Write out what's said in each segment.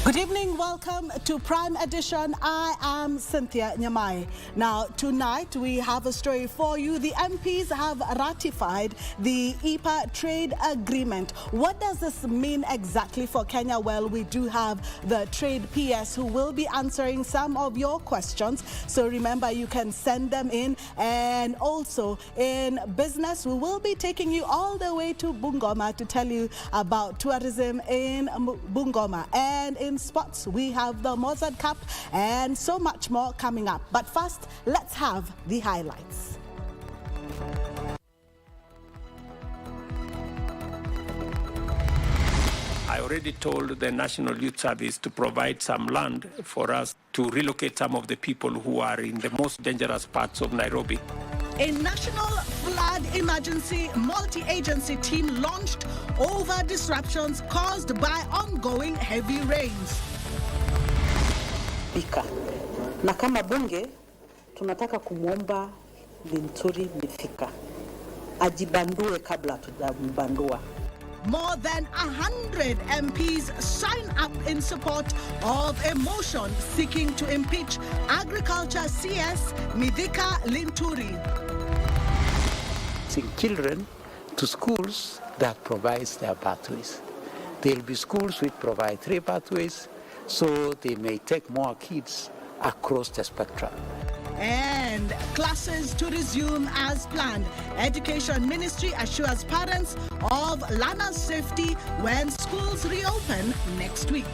Good evening, welcome to Prime Edition. I am Cynthia Nyamai. Now, tonight we have a story for you. The MPs have ratified the EPA trade agreement. What does this mean exactly for Kenya? Well, we do have the trade PS who will be answering some of your questions. So remember, you can send them in. And also in business, we will be taking you all the way to Bungoma to tell you about tourism in Bungoma. And in sports, we have the Mozart Cup and so much more coming up. But first, let's have the highlights. I already told the National Youth Service to provide some land for us to relocate some of the people who are in the most dangerous parts of Nairobi. A national flood emergency multi-agency team launched over disruptions caused by ongoing heavy rains. Na kama bunge tunataka kumwomba Linturi Mithika ajibandue kabla tujambandua. More than 100 MPs sign up in support of a motion seeking to impeach Agriculture CS Mithika Linturi. Send children to schools that provides their pathways. There will be schools which provide 3 pathways, so they may take more kids across the spectrum. And classes to resume as planned. Education Ministry assures parents of learners' safety when schools reopen next week.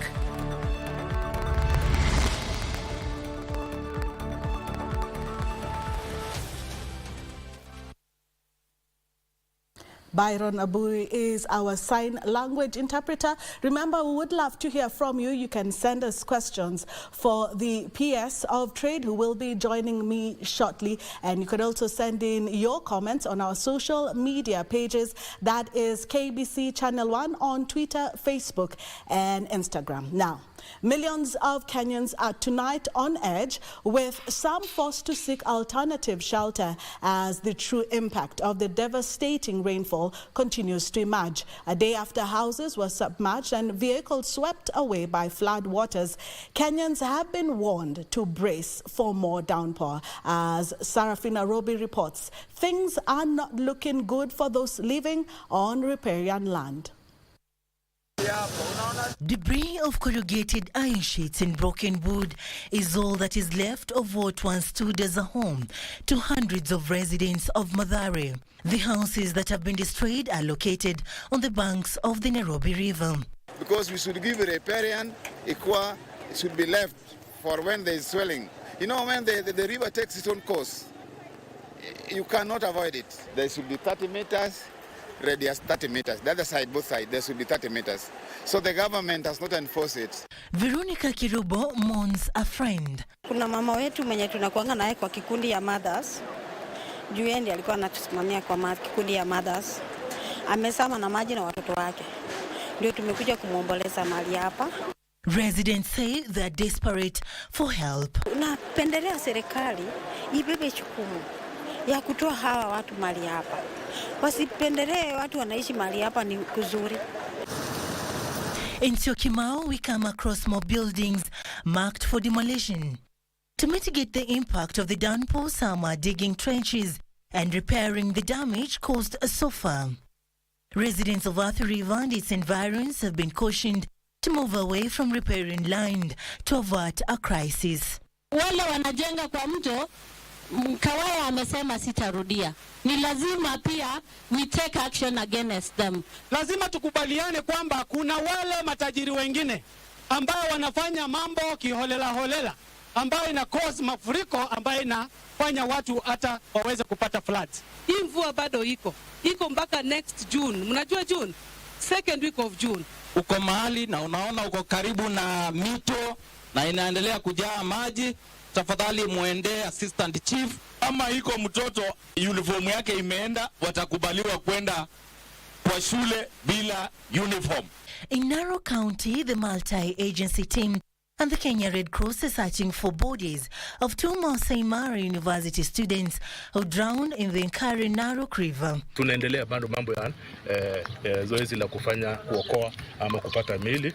Byron Abui is our sign language interpreter. Remember, we would love to hear from you. You can send us questions for the PS of Trade, who will be joining me shortly. And you can also send in your comments on our social media pages. That is KBC Channel 1 on Twitter, Facebook, and Instagram. Now, millions of Kenyans are tonight on edge, with some forced to seek alternative shelter as the true impact of the devastating rainfall continues to emerge. A day after houses were submerged and vehicles swept away by flood waters, Kenyans have been warned to brace for more downpour. As Sarafina Robi reports, things are not looking good for those living on riparian land. Debris of corrugated iron sheets and broken wood is all that is left of what once stood as a home to hundreds of residents of Mathare. The houses that have been destroyed are located on the banks of the Nairobi River. Because we should give riparian, it should be left for when there is swelling. You know, when the river takes its own course, you cannot avoid it. There should be 30 meters. Radius 30 meters. The other side, both sides, there should be 30 meters. So the government does not enforce it. Veronica Kirubo mourns a friend. Kuna mama wetu mwenye tunakuanga naye kwa kikundi ya mothers. Juu yeye ndiye alikuwa anatusimamia kwa kikundi ya mothers. Amesama na maji na watoto wake. Ndio tumekuja kumwomboleza mahali hapa. Residents say they are desperate for help. Napendelea serikali ibebe jukumu ya kutoa hawa watu mahali hapa. Wasipendelee watu wanaishi mahali hapa ni kuzuri. In Syokimau, we come across more buildings marked for demolition. To mitigate the impact of the downpour, some are digging trenches and repairing the damage caused so far. Residents of Athi River and its environs have been cautioned to move away from riparian land to avert a crisis. Wale wanajenga kwa mto, Kawaya amesema sitarudia. Ni lazima pia we take action against them. Lazima tukubaliane kwamba kuna wale matajiri wengine ambao wanafanya mambo kiholela holela, ambao ina cause mafuriko, ambayo inafanya watu hata waweze kupata floods. Hii mvua bado iko mpaka next June. Mnajua June? Second week of June. Uko mahali na unaona uko karibu na mito na inaendelea kujaa maji, tafadhali muende assistant chief. Ama iko mtoto uniform yake imeenda, watakubaliwa kwenda kwa shule bila uniform. In Narok County, the multi-agency team and the Kenya Red Cross is searching for bodies of 2 Masai Mara University students who drowned in the Nkari Narok River. Tunaendelea bado mambo ya zoezi la kufanya kuokoa ama kupata miili.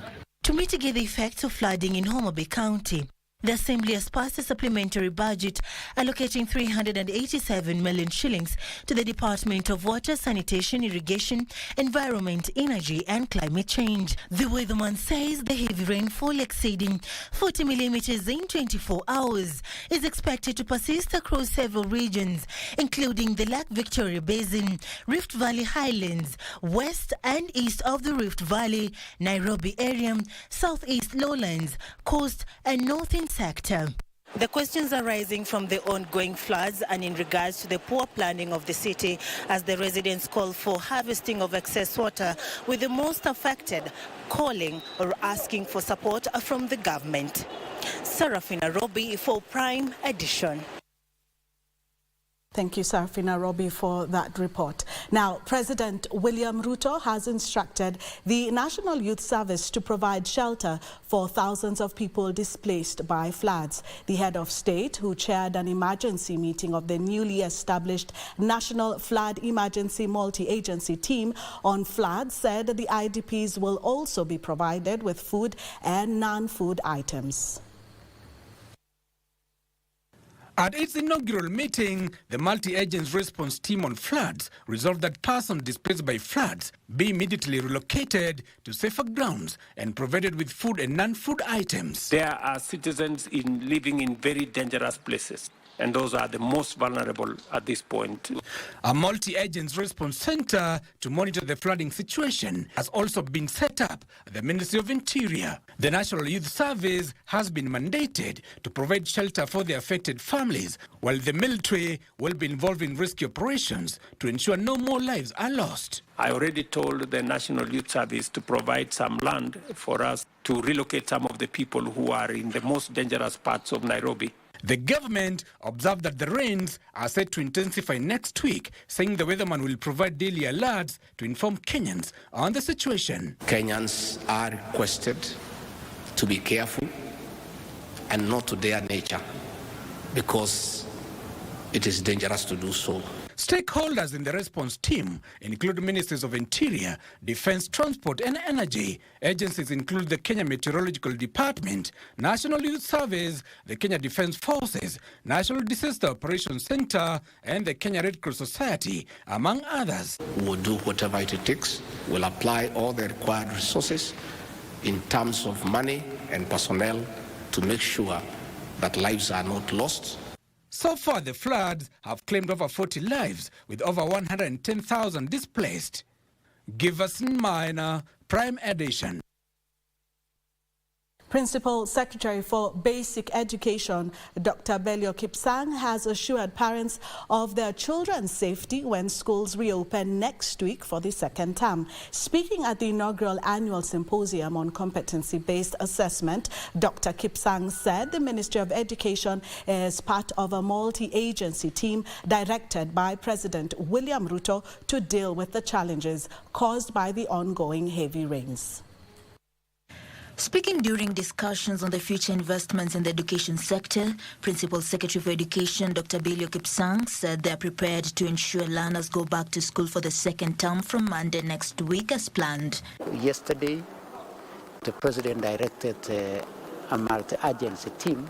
To mitigate the effects of flooding in Homa Bay County, the Assembly has passed a supplementary budget allocating 387 million shillings to the Department of Water, Sanitation, Irrigation, Environment, Energy and Climate Change. The weatherman says the heavy rainfall exceeding 40 millimeters in 24 hours is expected to persist across several regions, including the Lake Victoria Basin, Rift Valley Highlands, west and east of the Rift Valley, Nairobi area, southeast lowlands, coast and northern sector. The questions are rising from the ongoing floods and in regards to the poor planning of the city as the residents call for harvesting of excess water, with the most affected calling or asking for support from the government. Sarafina Robi for Prime Edition. Thank you, Sarafina Robi, for that report. Now, President William Ruto has instructed the National Youth Service to provide shelter for thousands of people displaced by floods. The head of state, who chaired an emergency meeting of the newly established National Flood Emergency Multi-Agency Team on floods, said the IDPs will also be provided with food and non-food items. At its inaugural meeting, the multi-agency response team on floods resolved that persons displaced by floods be immediately relocated to safer grounds and provided with food and non-food items. There are citizens living in very dangerous places, and those are the most vulnerable at this point. A multi-agency response center to monitor the flooding situation has also been set up at the Ministry of Interior. The National Youth Service has been mandated to provide shelter for the affected families, while the military will be involved in rescue operations to ensure no more lives are lost. I already told the National Youth Service to provide some land for us to relocate some of the people who are in the most dangerous parts of Nairobi. The government observed that the rains are set to intensify next week, saying the weatherman will provide daily alerts to inform Kenyans on the situation. Kenyans are requested to be careful and not to dare nature, because it is dangerous to do so. Stakeholders in the response team include Ministries of Interior, Defense, Transport and Energy. Agencies include the Kenya Meteorological Department, National Youth Service, the Kenya Defense Forces, National Disaster Operations Center and the Kenya Red Cross Society, among others. We will do whatever it takes. We'll apply all the required resources in terms of money and personnel to make sure that lives are not lost. So far, the floods have claimed over 40 lives, with over 110,000 displaced. Giverson Minor, Prime Edition. Principal Secretary for Basic Education, Dr. Belio Kipsang, has assured parents of their children's safety when schools reopen next week for the second term. Speaking at the inaugural annual symposium on competency-based assessment, Dr. Kipsang said the Ministry of Education is part of a multi-agency team directed by President William Ruto to deal with the challenges caused by the ongoing heavy rains. Speaking during discussions on the future investments in the education sector, Principal Secretary for Education Dr. Belio Kipsang said they are prepared to ensure learners go back to school for the second term from Monday next week as planned. Yesterday, the President directed a multi-agency team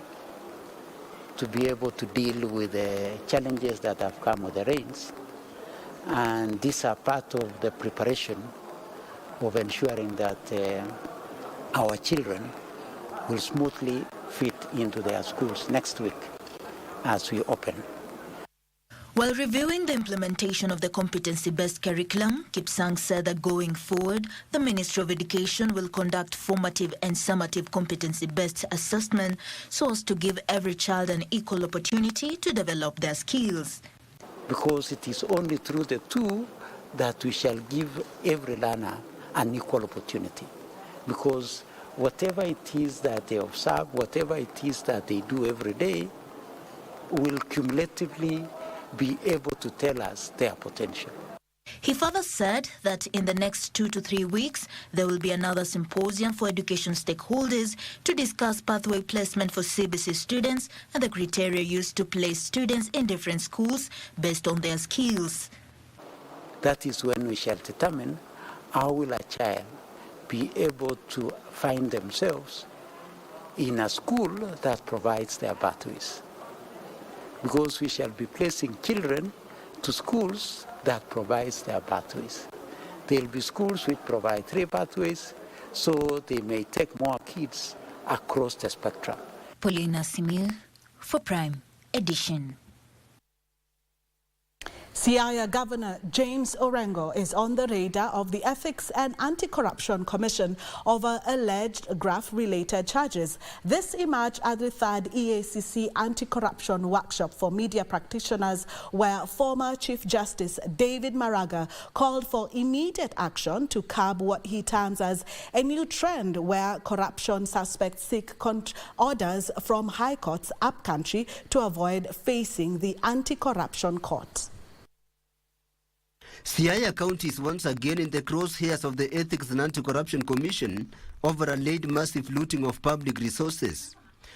to be able to deal with the challenges that have come with the rains. And these are part of the preparation of ensuring that our children will smoothly fit into their schools next week as we open. While reviewing the implementation of the competency-based curriculum, Kipsang said that going forward, the Ministry of Education will conduct formative and summative competency-based assessment so as to give every child an equal opportunity to develop their skills. Because it is only through the two that we shall give every learner an equal opportunity. Because whatever it is that they observe, whatever it is that they do every day, will cumulatively be able to tell us their potential. He further said that in the next 2 to 3 weeks, there will be another symposium for education stakeholders to discuss pathway placement for CBC students and the criteria used to place students in different schools based on their skills. That is when we shall determine how will a child be able to find themselves in a school that provides their pathways. Because we shall be placing children to schools that provides their pathways. There will be schools which provide 3 pathways, so they may take more kids across the spectrum. Paulina Simir for Prime Edition. Siaya Governor James Orengo is on the radar of the Ethics and Anti-Corruption Commission over alleged graft-related charges. This emerged at the 3rd EACC Anti-Corruption Workshop for Media Practitioners, where former Chief Justice David Maraga called for immediate action to curb what he terms as a new trend where corruption suspects seek orders from high courts upcountry to avoid facing the anti-corruption court. Siaya County is once again in the crosshairs of the Ethics and Anti-Corruption Commission over alleged massive looting of public resources.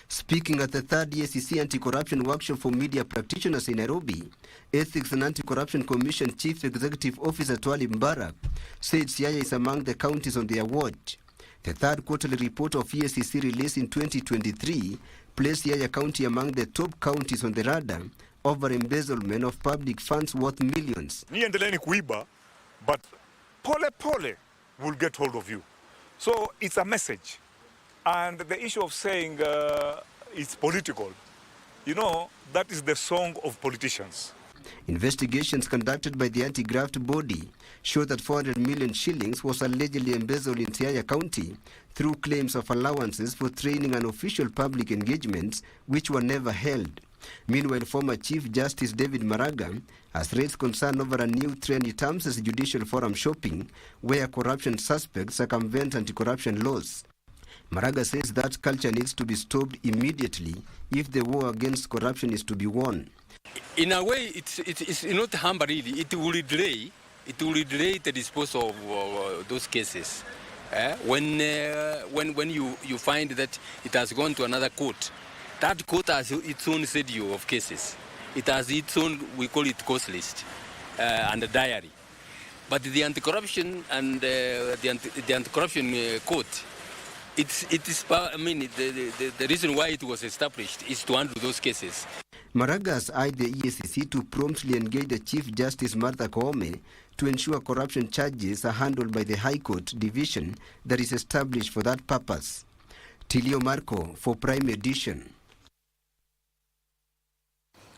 Speaking at the 3rd EACC Anti-Corruption Workshop for Media Practitioners in Nairobi, Ethics and Anti-Corruption Commission Chief Executive Officer Twali Mbarak said Siaya is among the counties on their watch. The 3rd quarterly report of EACC released in 2023 placed Siaya County among the top counties on the radar over embezzlement of public funds worth millions. Niendeleni kuiba, but pole will get hold of you. So it's a message. And the issue of saying it's political, you know, that is the song of politicians. Investigations conducted by the anti-graft body show that 400 million shillings was allegedly embezzled in Siaya County through claims of allowances for training and official public engagements which were never held. Meanwhile, former Chief Justice David Maraga has raised concern over a new trend he terms as judicial forum shopping, where corruption suspects circumvent anti-corruption laws. Maraga says that culture needs to be stopped immediately if the war against corruption is to be won. In a way, it's not harm, really. It will delay the disposal of those cases. When you find that it has gone to another court, that court has its own schedule of cases. It has its own, we call it cost list and a diary. But the anti-corruption and the anti-corruption court, the reason why it was established is to handle those cases. Maraga has urged the EACC to promptly engage the Chief Justice Martha Koome to ensure corruption charges are handled by the High Court division that is established for that purpose. Tilio Marco for Prime Edition.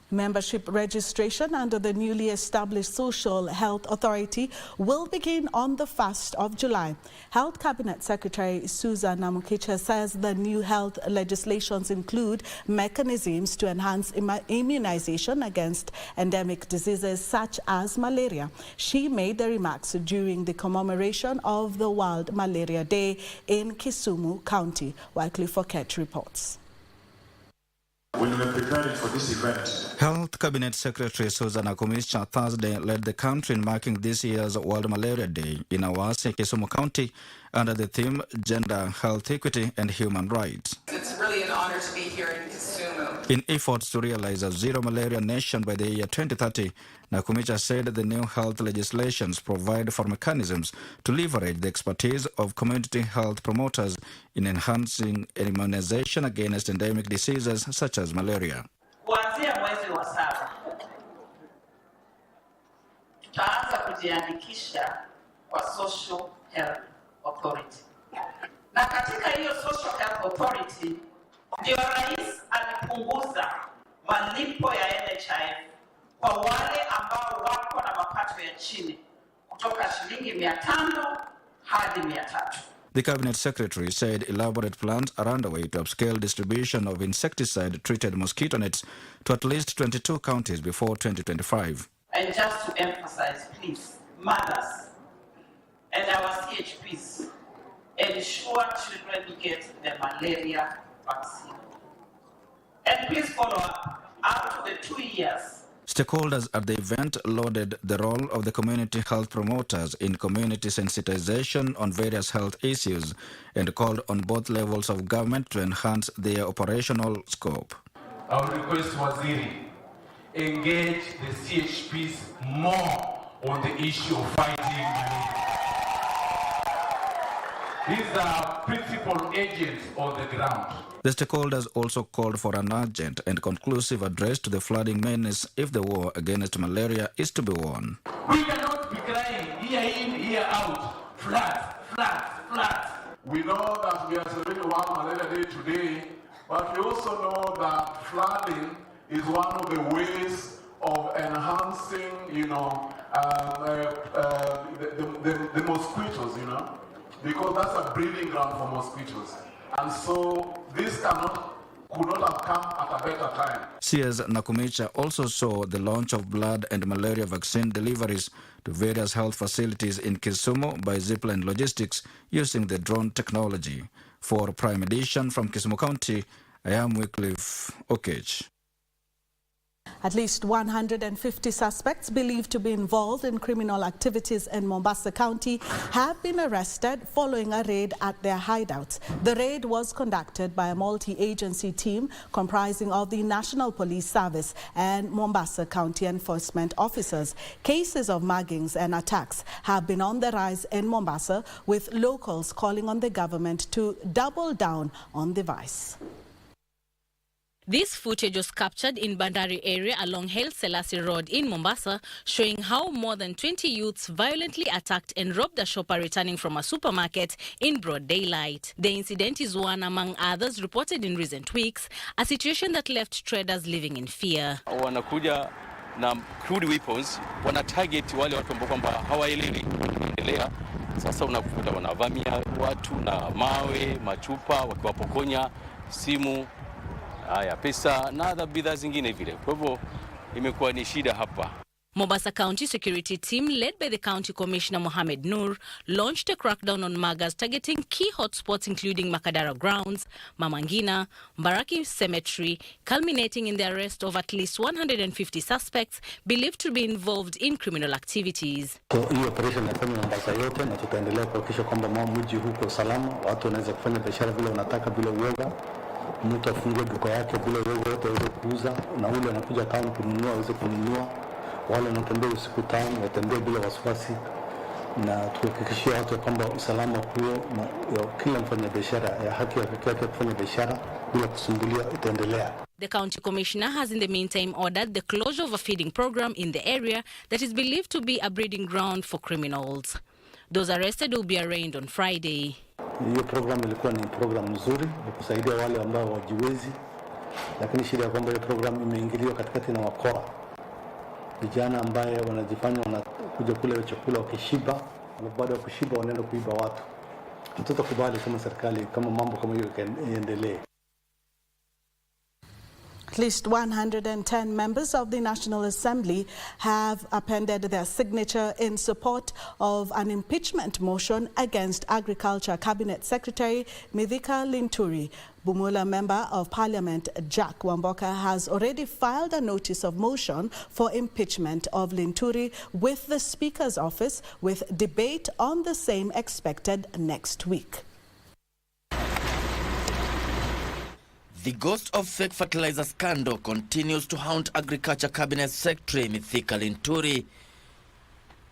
Membership registration under the newly established Social Health Authority will begin on the 1st of July. Health Cabinet Secretary Susan Namukicha says the new health legislations include mechanisms to enhance immunization against endemic diseases such as malaria. She made the remarks during the commemoration of the World Malaria Day in Kisumu County, while Clifford Ketch reports. When we were preparing for this event, Health Cabinet Secretary Susan Namukicha Thursday led the country in marking this year's World Malaria Day in Awase, Kisumu County, under the theme Gender, Health Equity and Human Rights. It's really an honor to be here in Kisumu. In efforts to realize a zero malaria nation by the year 2030, Namukicha said the new health legislations provide for mechanisms to leverage the expertise of community health promoters in enhancing immunization against endemic diseases such as malaria. Kuanzia mwezi wa 7 tutaanza kujiandikisha kwa Social Health Authority. Na katika hiyo Social Health Authority ndio rais alipunguza malipo ya NHIF kwa wale ambao wako na mapato ya chini kutoka shilingi 500 hadi 300. The Cabinet Secretary said elaborate plans are underway to upscale distribution of insecticide-treated mosquito nets to at least 22 counties before 2025. And just to emphasize, please, mothers and our CHPs, ensure children get the malaria vaccine. And please follow up to the 2 years. Stakeholders at the event lauded the role of the community health promoters in community sensitization on various health issues and called on both levels of government to enhance their operational scope. I would request Waziri engage the CHPs more on the issue of fighting malaria. These are principal agents on the ground. The stakeholders also called for an urgent and conclusive address to the flooding menace if the war against malaria is to be won. We cannot be crying year in, year out. Floods. We know that we are celebrating World Malaria Day today, but we also know that flooding is one of the ways of enhancing, the mosquitoes, because that's a breeding ground for mosquitoes. And so this could not have come at a better time. CS Nakumicha also saw the launch of blood and malaria vaccine deliveries to various health facilities in Kisumu by Zipline Logistics using the drone technology. For Prime Edition from Kisumu County, I am Wycliffe Okech. At least 150 suspects believed to be involved in criminal activities in Mombasa County have been arrested following a raid at their hideouts. The raid was conducted by a multi-agency team comprising of the National Police Service and Mombasa County enforcement officers. Cases of muggings and attacks have been on the rise in Mombasa, with locals calling on the government to double down on the vice. This footage was captured in Bandari area along Haile Selassie Road in Mombasa, showing how more than 20 youths violently attacked and robbed a shopper returning from a supermarket in broad daylight. The incident is one among others reported in recent weeks, a situation that left traders living in fear. Wanakuja na crude weapons, wana target wale watu ambao kwamba hawaelewi endelea. Sasa unakuta wanavamia watu na mawe, machupa, wakiwapokonya simu, pesa na bidhaa zingine vile. Kwa hivyo imekuwa ni shida hapa. Mombasa County Security Team, led by the County Commissioner Mohamed Noor, launched a crackdown on muggers targeting key hotspots including Makadara Grounds, Mama Ngina, Mbaraki Cemetery, culminating in the arrest of at least 150 suspects believed to be involved in criminal activities. So hii operation inafanywa Mombasa yote na tutaendelea kuhakikisha kwamba mji huko salama, watu wanaweza kufanya biashara bila wanataka bila uoga. Mtu afungue duka yake bila uoga, wote waweze kuuza, na ule anakuja town kununua aweze kununua. Wale wanatembea usiku town watembee bila wasiwasi, na tuhakikishie watu kwamba usalama huo na kila mfanyabiashara ya haki yake kufanya biashara bila kusumbuliwa itaendelea. The County Commissioner has in the meantime ordered the closure of a feeding program in the area that is believed to be a breeding ground for criminals. Those arrested will be arraigned on Friday. Hiyo program ilikuwa ni program nzuri ya kusaidia wale ambao wajiwezi, lakini shida ya kwamba hiyo program imeingiliwa katikati na wakora. Vijana ambaye wanajifanya wanakuja kula chakula wakishiba, na baada ya kushiba wanaenda kuiba watu. Hatutakubali kama serikali kama mambo kama hiyo yaendelee. At least 110 members of the National Assembly have appended their signature in support of an impeachment motion against Agriculture Cabinet Secretary Mithika Linturi. Bumula Member of Parliament Jack Wamboka has already filed a notice of motion for impeachment of Linturi with the Speaker's office, with debate on the same expected next week. The ghost of fake fertilizer scandal continues to haunt Agriculture Cabinet Secretary Mithika Linturi.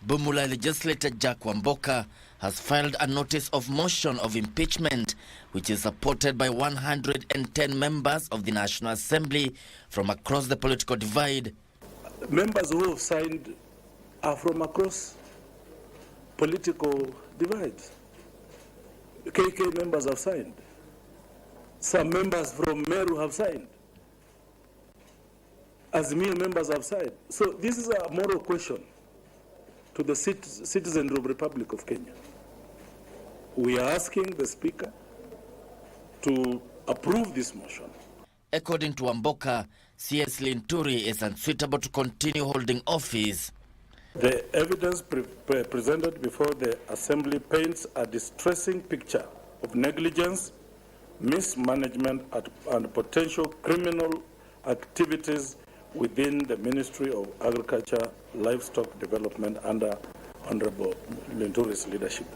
Bumula legislator Jack Wamboka has filed a notice of motion of impeachment, which is supported by 110 members of the National Assembly from across the political divide. Members who have signed are from across political divides. KK members have signed. Some members from Meru have signed. Azimio members have signed. So this is a moral question to the citizens of the Republic of Kenya. We are asking the Speaker to approve this motion. According to Wamboka, CS Linturi is unsuitable to continue holding office. The evidence presented before the Assembly paints a distressing picture of negligence, mismanagement, and potential criminal activities within the Ministry of Agriculture, Livestock Development under Honorable Linturi's leadership.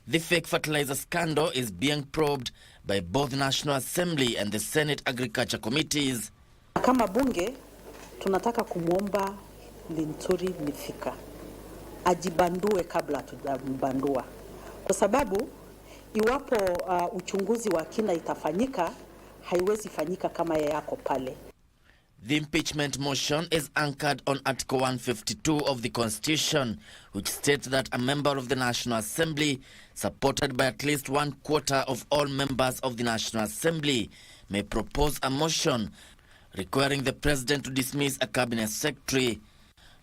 The fake fertilizer scandal is being probed by both National Assembly and the Senate Agriculture Committees. Kama bunge, tunataka kumwomba Linturi Mithika ajibandue kabla tujambandua, kwa sababu Iwapo uchunguzi wa kina itafanyika, haiwezi fanyika kama yako pale. The impeachment motion is anchored on Article 152 of the Constitution, which states that a member of the National Assembly, supported by at least 1/4 of all members of the National Assembly, may propose a motion requiring the President to dismiss a cabinet secretary.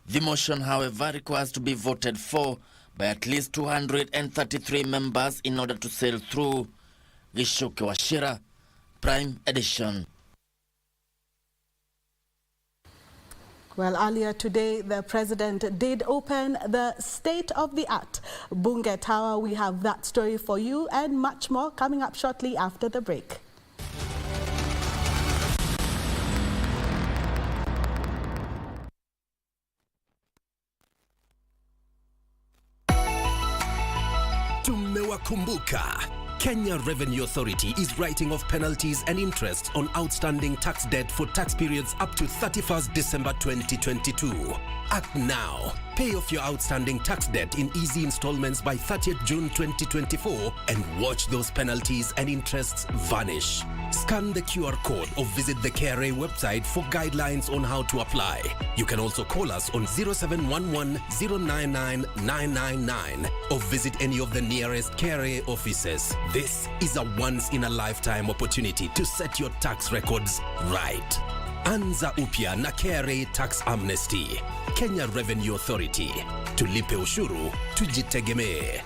The motion, however, requires to be voted for by at least 233 members in order to sail through. Gishuke Washira, Prime Edition. Well, earlier today, the president did open the state-of-the-art Bunge Tower. We have that story for you and much more coming up shortly after the break. Tumewakumbuka. Kenya Revenue Authority is writing off penalties and interest on outstanding tax debt for tax periods up to 31st December 2022. Act now. Pay off your outstanding tax debt in easy installments by 30th June 2024 and watch those penalties and interests vanish. Scan the QR code or visit the KRA website for guidelines on how to apply. You can also call us on 0711 099 999 or visit any of the nearest KRA offices. This is a once-in-a-lifetime opportunity to set your tax records right. Anza upya na KRA Tax Amnesty. Kenya Revenue Authority. Tulipe ushuru, tujitegemee.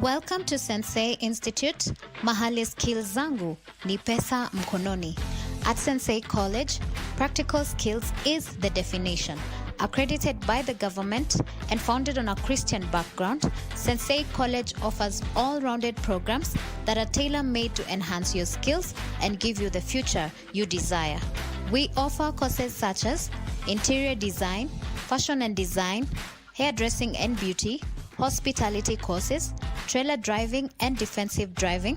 Welcome to Sensei Institute. Mahali skills zangu ni pesa mkononi. At Sensei College, practical skills is the definition. Accredited by the government and founded on a Christian background, Sensei College offers all-rounded programs that are tailor-made to enhance your skills and give you the future you desire. We offer courses such as interior design, fashion and design, hairdressing and beauty, hospitality courses, trailer driving and defensive driving,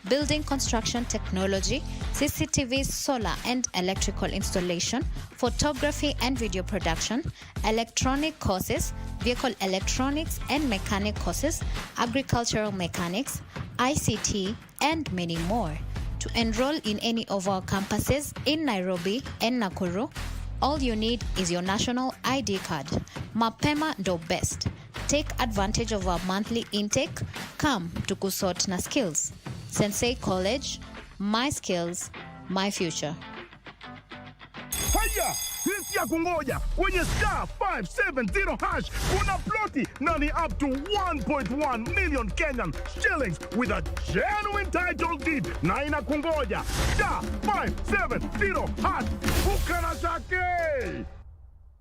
building construction technology, CCTV, solar and electrical installation, photography and video production, electronic courses, vehicle electronics and mechanic courses, agricultural mechanics, ICT, and many more. To enroll in any of our campuses in Nairobi and Nakuru, all you need is your national ID card. Mapema ndo best. Take advantage of our monthly intake. Come to kusort na skills. Sensei College, my skills, my future. Haya, Cynthia kungoja kwenye star 570 hash kuna ploti na ni up to 1.1 million Kenyan shillings with a genuine title deed na inakungoja star 570 hash ukana shake.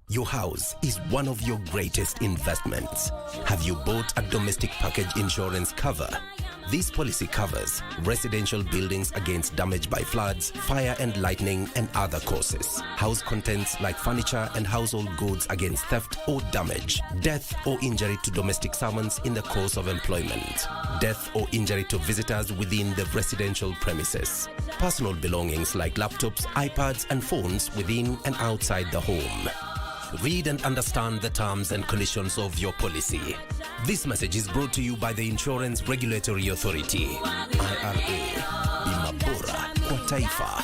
Your house is one of your greatest investments. Have you bought a domestic package insurance cover? This policy covers residential buildings against damage by floods, fire and lightning, and other causes. House contents like furniture and household goods against theft or damage. Death or injury to domestic servants in the course of employment. Death or injury to visitors within the residential premises. Personal belongings like laptops, iPads, and phones within and outside the home. Read and understand the terms and conditions of your policy. This message is brought to you by the Insurance Regulatory Authority, IRA. Bima bora kwa taifa.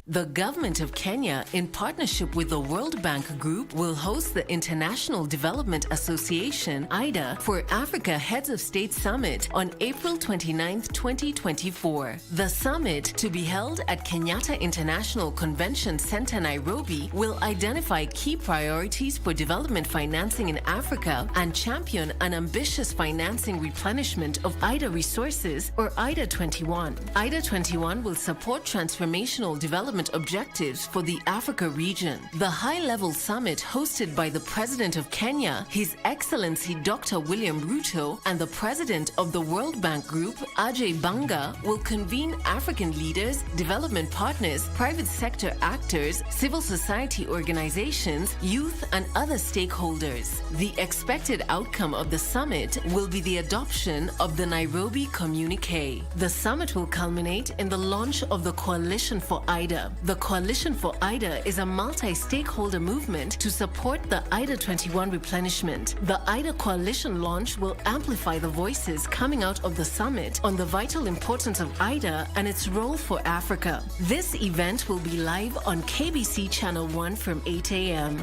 The government of Kenya, in partnership with the World Bank Group, will host the International Development Association, IDA, for Africa Heads of State Summit on April 29, 2024. The summit, to be held at Kenyatta International Convention Center, Nairobi, will identify key priorities for development financing in Africa and champion an ambitious financing replenishment of IDA resources, or IDA 21. IDA 21 will support transformational development objectives for the Africa region. The high-level summit hosted by the President of Kenya, His Excellency Dr. William Ruto, and the President of the World Bank Group, Ajay Banga, will convene African leaders, development partners, private sector actors, civil society organizations, youth, and other stakeholders. The expected outcome of the summit will be the adoption of the Nairobi Communique. The summit will culminate in the launch of the Coalition for IDA, Africa. The Coalition for IDA is a multi-stakeholder movement to support the IDA 21 replenishment. The IDA Coalition launch will amplify the voices coming out of the summit on the vital importance of IDA and its role for Africa. This event will be live on KBC Channel 1 from 8 a.m.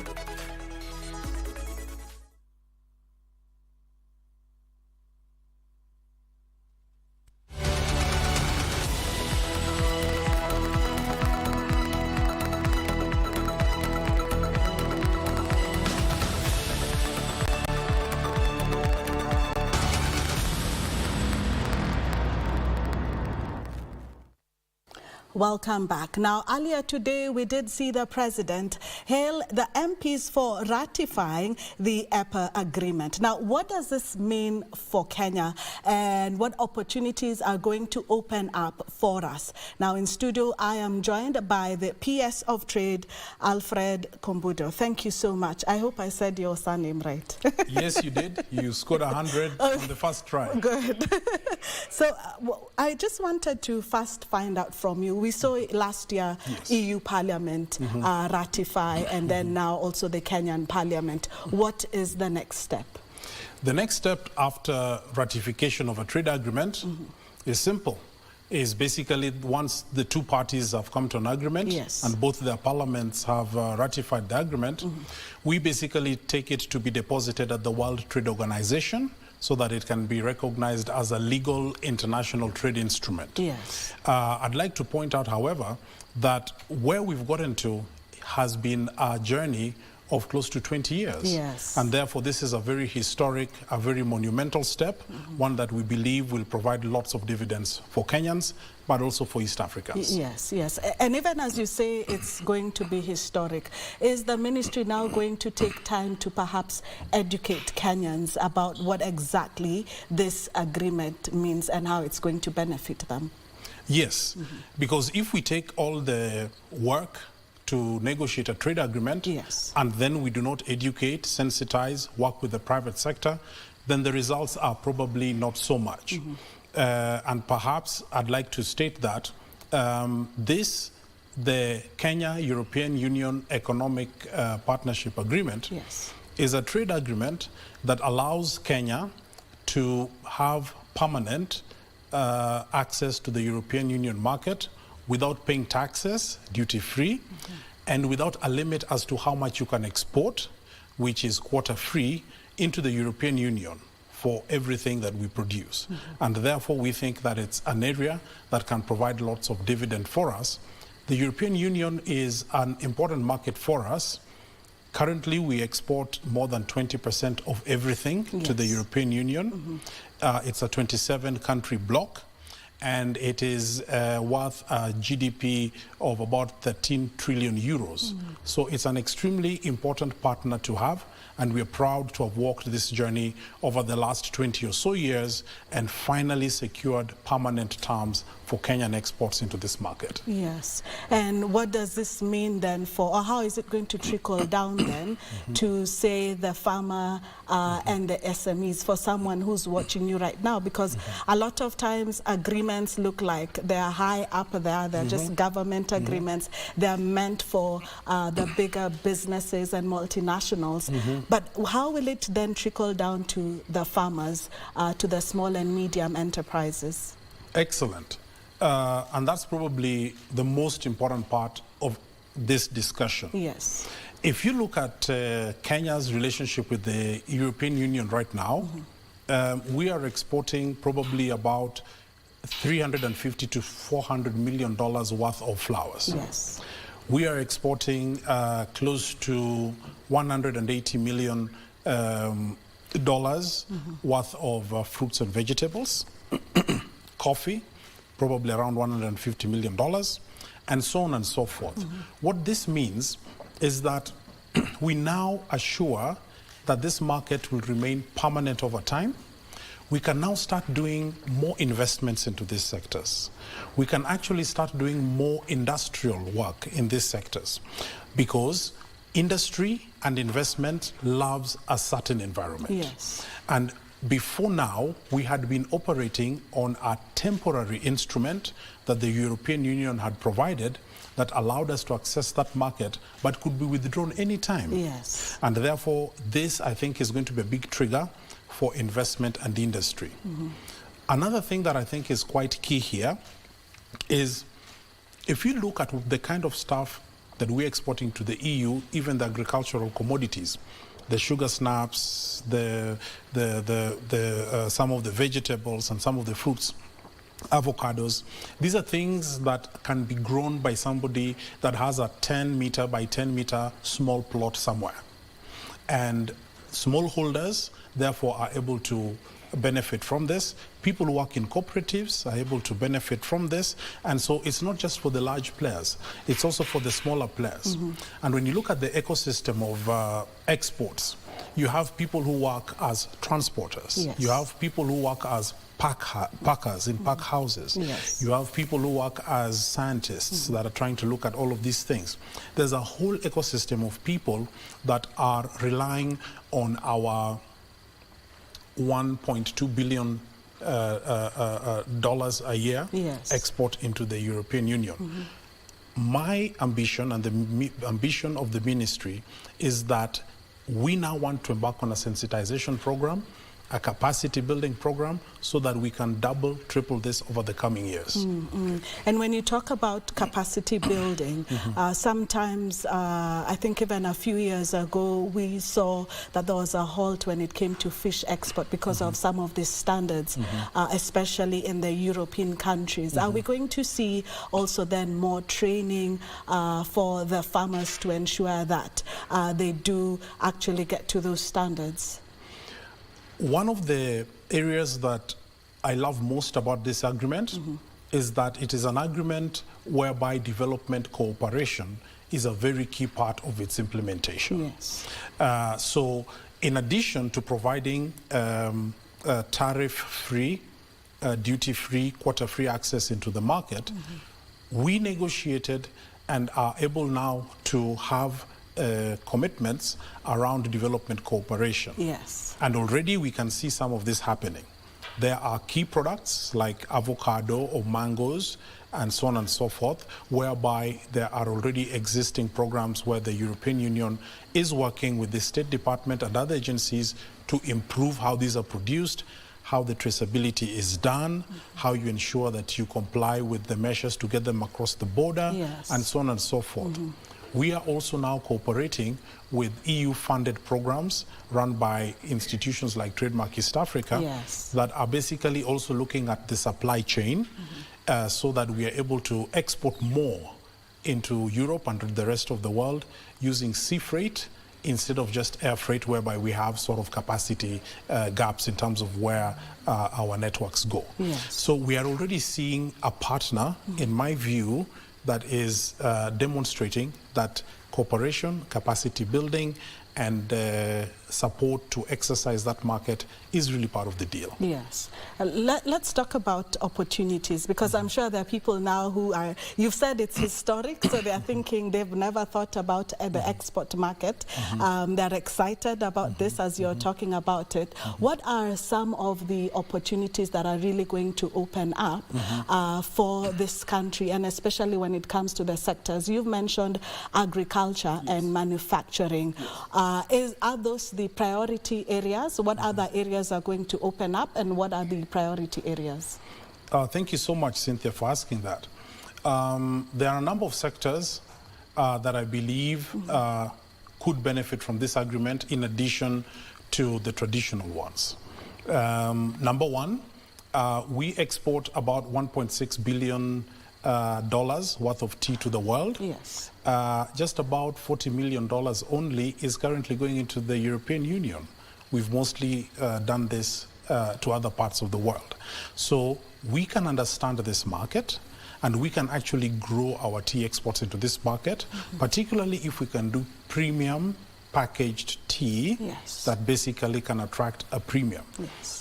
Welcome back. Now, earlier today, we did see the President hail the MPs for ratifying the EPA agreement. Now, what does this mean for Kenya and what opportunities are going to open up for us? Now, in studio, I am joined by the PS of Trade, Alfred Kombudo. Thank you so much. I hope I said your surname right. Yes, you did. You scored 100 on the first try. Good. So, I just wanted to first find out from you. We saw it last year, yes. EU Parliament ratify, and then now also the Kenyan Parliament. What is the next step? The next step after ratification of a trade agreement is simple. Is basically once the two parties have come to an agreement, yes. and both their parliaments have ratified the agreement, we basically take it to be deposited at the World Trade Organization, so that it can be recognized as a legal international trade instrument. Yes. I'd like to point out, however, that where we've gotten to has been a journey of close to 20 years. Yes. And therefore, this is a very historic, a very monumental step, one that we believe will provide lots of dividends for Kenyans, but also for East Africans. Yes, yes. And even as you say, it's going to be historic. Is the ministry now going to take time to perhaps educate Kenyans about what exactly this agreement means and how it's going to benefit them? Yes, because if we take all the work to negotiate a trade agreement, yes. and then we do not educate, sensitize, work with the private sector, then the results are probably not so much. And perhaps I'd like to state that the Kenya-European Union Economic Partnership Agreement yes. is a trade agreement that allows Kenya to have permanent access to the European Union market without paying taxes, duty-free, and without a limit as to how much you can export, which is quota-free, into the European Union for everything that we produce. And therefore, we think that it's an area that can provide lots of dividend for us. The European Union is an important market for us. Currently, we export more than 20% of everything to the European Union. It's a 27-country bloc, and it is worth a GDP of about 13 trillion euros. So it's an extremely important partner to have, and we're proud to have walked this journey over the last 20 or so years and finally secured permanent terms for Kenyan exports into this market. Yes. And what does this mean then for, or how is it going to trickle down then to, say, the farmer and the SMEs, for someone who's watching you right now? Because a lot of times agreements look like they're high up there, they're just government agreements, they're meant for the bigger businesses and multinationals. But how will it then trickle down to the farmers, to the small and medium enterprises? Excellent. And that's probably the most important part of this discussion. Yes. If you look at Kenya's relationship with the European Union right now, we are exporting probably about $350 to $400 million worth of flowers. Yes. We are exporting close to $180 million worth of fruits and vegetables, coffee, probably around $150 million, and so on and so forth. What this means is that we now assure that this market will remain permanent over time. We can now start doing more investments into these sectors. We can actually start doing more industrial work in these sectors because industry and investment loves a certain environment. Yes. And before now, we had been operating on a temporary instrument that the European Union had provided that allowed us to access that market, but could be withdrawn anytime. Yes. And therefore, this, I think, is going to be a big trigger for investment and industry. Another thing that I think is quite key here is if you look at the kind of stuff that we're exporting to the EU, even the agricultural commodities, the sugar snaps, some of the vegetables and some of the fruits, avocados, these are things that can be grown by somebody that has a 10 meter by 10 meter small plot somewhere. And smallholders, therefore, are able to benefit from this. People who work in cooperatives are able to benefit from this. And so it's not just for the large players, it's also for the smaller players. And when you look at the ecosystem of exports, you have people who work as transporters. Yes. You have people who work as packers in pack houses. Yes. You have people who work as scientists that are trying to look at all of these things. There's a whole ecosystem of people that are relying on our $1.2 billion dollars a year export into the European Union. My ambition and the ambition of the ministry is that we now want to embark on a sensitization program, a capacity building program, so that we can double, triple this over the coming years. And when you talk about capacity building, sometimes, I think even a few years ago, we saw that there was a halt when it came to fish export because of some of these standards, especially in the European countries. Are we going to see also then more training for the farmers to ensure that they do actually get to those standards? One of the areas that I love most about this agreement is that it is an agreement whereby development cooperation is a very key part of its implementation. Yes. So in addition to providing tariff-free, duty-free, quota-free access into the market, we negotiated and are able now to have commitments around development cooperation. Yes. And already we can see some of this happening. There are key products like avocado or mangoes and so on and so forth, whereby there are already existing programs where the European Union is working with the State Department and other agencies to improve how these are produced, how the traceability is done, how you ensure that you comply with the measures to get them across the border, and so on and so forth. We are also now cooperating with EU-funded programs run by institutions like Trademark East Africa that are basically also looking at the supply chain so that we are able to export more into Europe and the rest of the world using sea freight instead of just air freight, whereby we have sort of capacity gaps in terms of where our networks go. So we are already seeing a partner, in my view, that is demonstrating that cooperation, capacity building, and support to exercise that market is really part of the deal. Yes. Let's talk about opportunities, because I'm sure there are people now who are, you've said it's historic, so they're thinking they've never thought about the export market. They're excited about this as you're talking about it. What are some of the opportunities that are really going to open up for this country, and especially when it comes to the sectors? You've mentioned agriculture and manufacturing. Are those the priority areas? What other areas are going to open up, and what are the priority areas? Thank you so much, Cynthia, for asking that. There are a number of sectors that I believe could benefit from this agreement in addition to the traditional ones. Number one, we export about $1.6 billion worth of tea to the world. Yes. Just about $40 million only is currently going into the European Union. We've mostly done this to other parts of the world. So we can understand this market, and we can actually grow our tea exports into this market, particularly if we can do premium packaged tea that basically can attract a premium.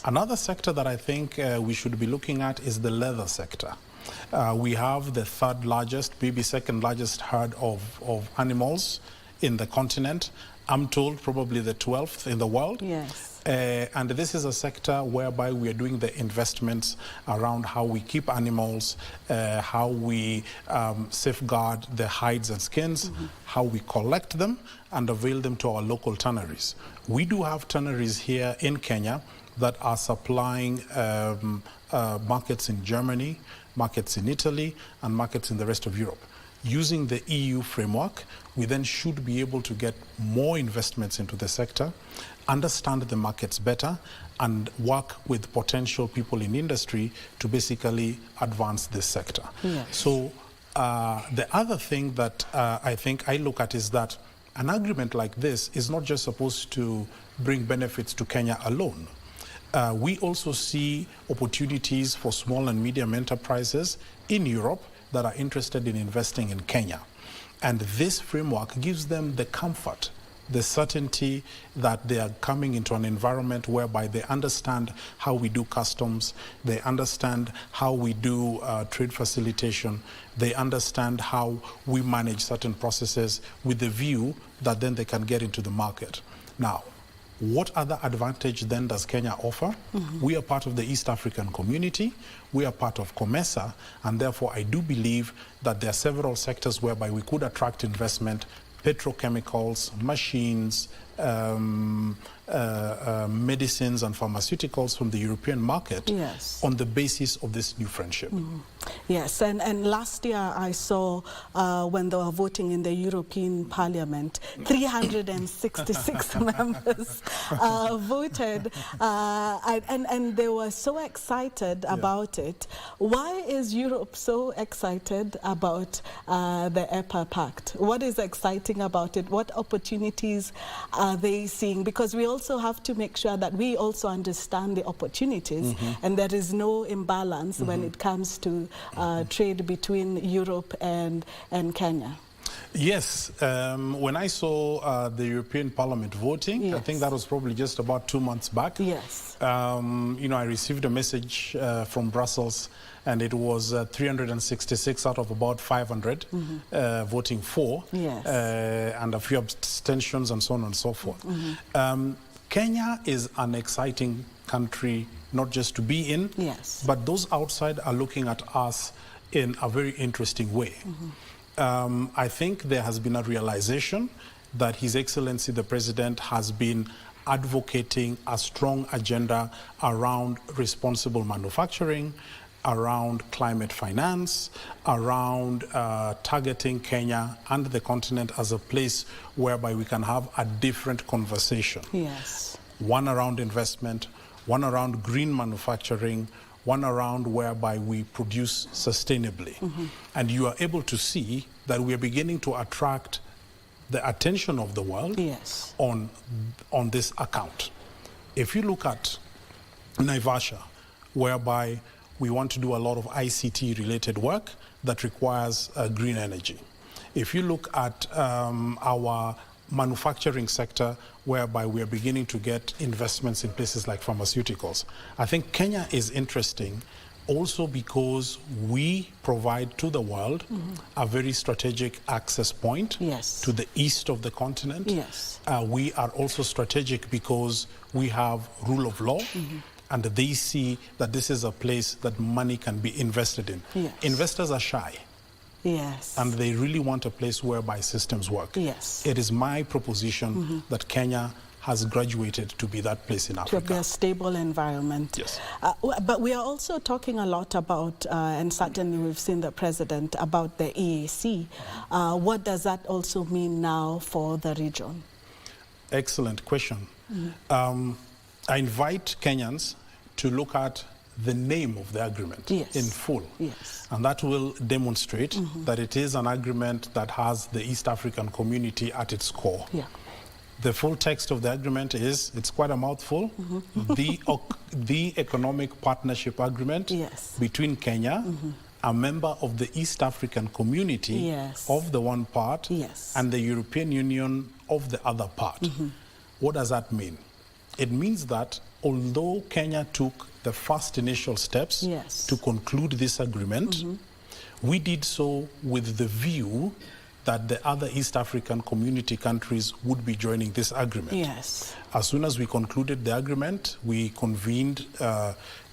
Another sector that I think we should be looking at is the leather sector. We have the third largest, maybe second largest herd of animals in the continent. I'm told probably the 12th in the world. Yes. And this is a sector whereby we are doing the investments around how we keep animals, how we safeguard the hides and skins, how we collect them and avail them to our local tanneries. We do have tanneries here in Kenya that are supplying markets in Germany, markets in Italy, and markets in the rest of Europe. Using the EU framework, we then should be able to get more investments into the sector, understand the markets better, and work with potential people in industry to basically advance this sector. Yes. So the other thing that I think I look at is that an agreement like this is not just supposed to bring benefits to Kenya alone. We also see opportunities for small and medium enterprises in Europe that are interested in investing in Kenya. And this framework gives them the comfort, the certainty that they are coming into an environment whereby they understand how we do customs, they understand how we do trade facilitation, they understand how we manage certain processes with the view that then they can get into the market. Now, what other advantage then does Kenya offer? We are part of the East African community, we are part of COMESA, and therefore I do believe that there are several sectors whereby we could attract investment: petrochemicals, machines, medicines and pharmaceuticals from the European market, yes, on the basis of this new friendship. Yes, and last year I saw when they were voting in the European Parliament, 366 members voted, and they were so excited about it. Why is Europe so excited about the EPA Pact? What is exciting about it? What opportunities are they seeing? Because we also have to make sure that we also understand the opportunities, and there is no imbalance when it comes to trade between Europe and Kenya. Yes, when I saw the European Parliament voting, yes, I think that was probably just about 2 months back. Yes. You know, I received a message from Brussels, and it was 366 out of about 500 voting for, yes, and a few abstentions and so on and so forth. Kenya is an exciting country, not just to be in, yes, but those outside are looking at us in a very interesting way. I think there has been a realization that His Excellency the President has been advocating a strong agenda around responsible manufacturing, around climate finance, around targeting Kenya and the continent as a place whereby we can have a different conversation. Yes. One around investment, one around green manufacturing, one around whereby we produce sustainably. And you are able to see that we are beginning to attract the attention of the world, yes, on this account. If you look at Naivasha, whereby we want to do a lot of ICT related work that requires green energy. If you look at our manufacturing sector, whereby we are beginning to get investments in places like pharmaceuticals, I think Kenya is interesting also because we provide to the world a very strategic access point, yes, to the east of the continent. Yes. We are also strategic because we have rule of law, and they see that this is a place that money can be invested in. Yes. Investors are shy. Yes. And they really want a place whereby systems work. Yes. It is my proposition that Kenya has graduated to be that place in Africa. To be a stable environment. Yes. But we are also talking a lot about, and certainly we've seen the President, about the EAC. What does that also mean now for the region? Excellent question. I invite Kenyans to look at the name of the agreement, yes, in full. Yes. And that will demonstrate that it is an agreement that has the East African community at its core. Yeah. The full text of the agreement is, it's quite a mouthful, the Economic Partnership Agreement, yes, between Kenya, a member of the East African community, yes, of the one part, yes, and the European Union of the other part. What does that mean? It means that although Kenya took the first initial steps, yes, to conclude this agreement, we did so with the view that the other East African community countries would be joining this agreement. Yes. As soon as we concluded the agreement, we convened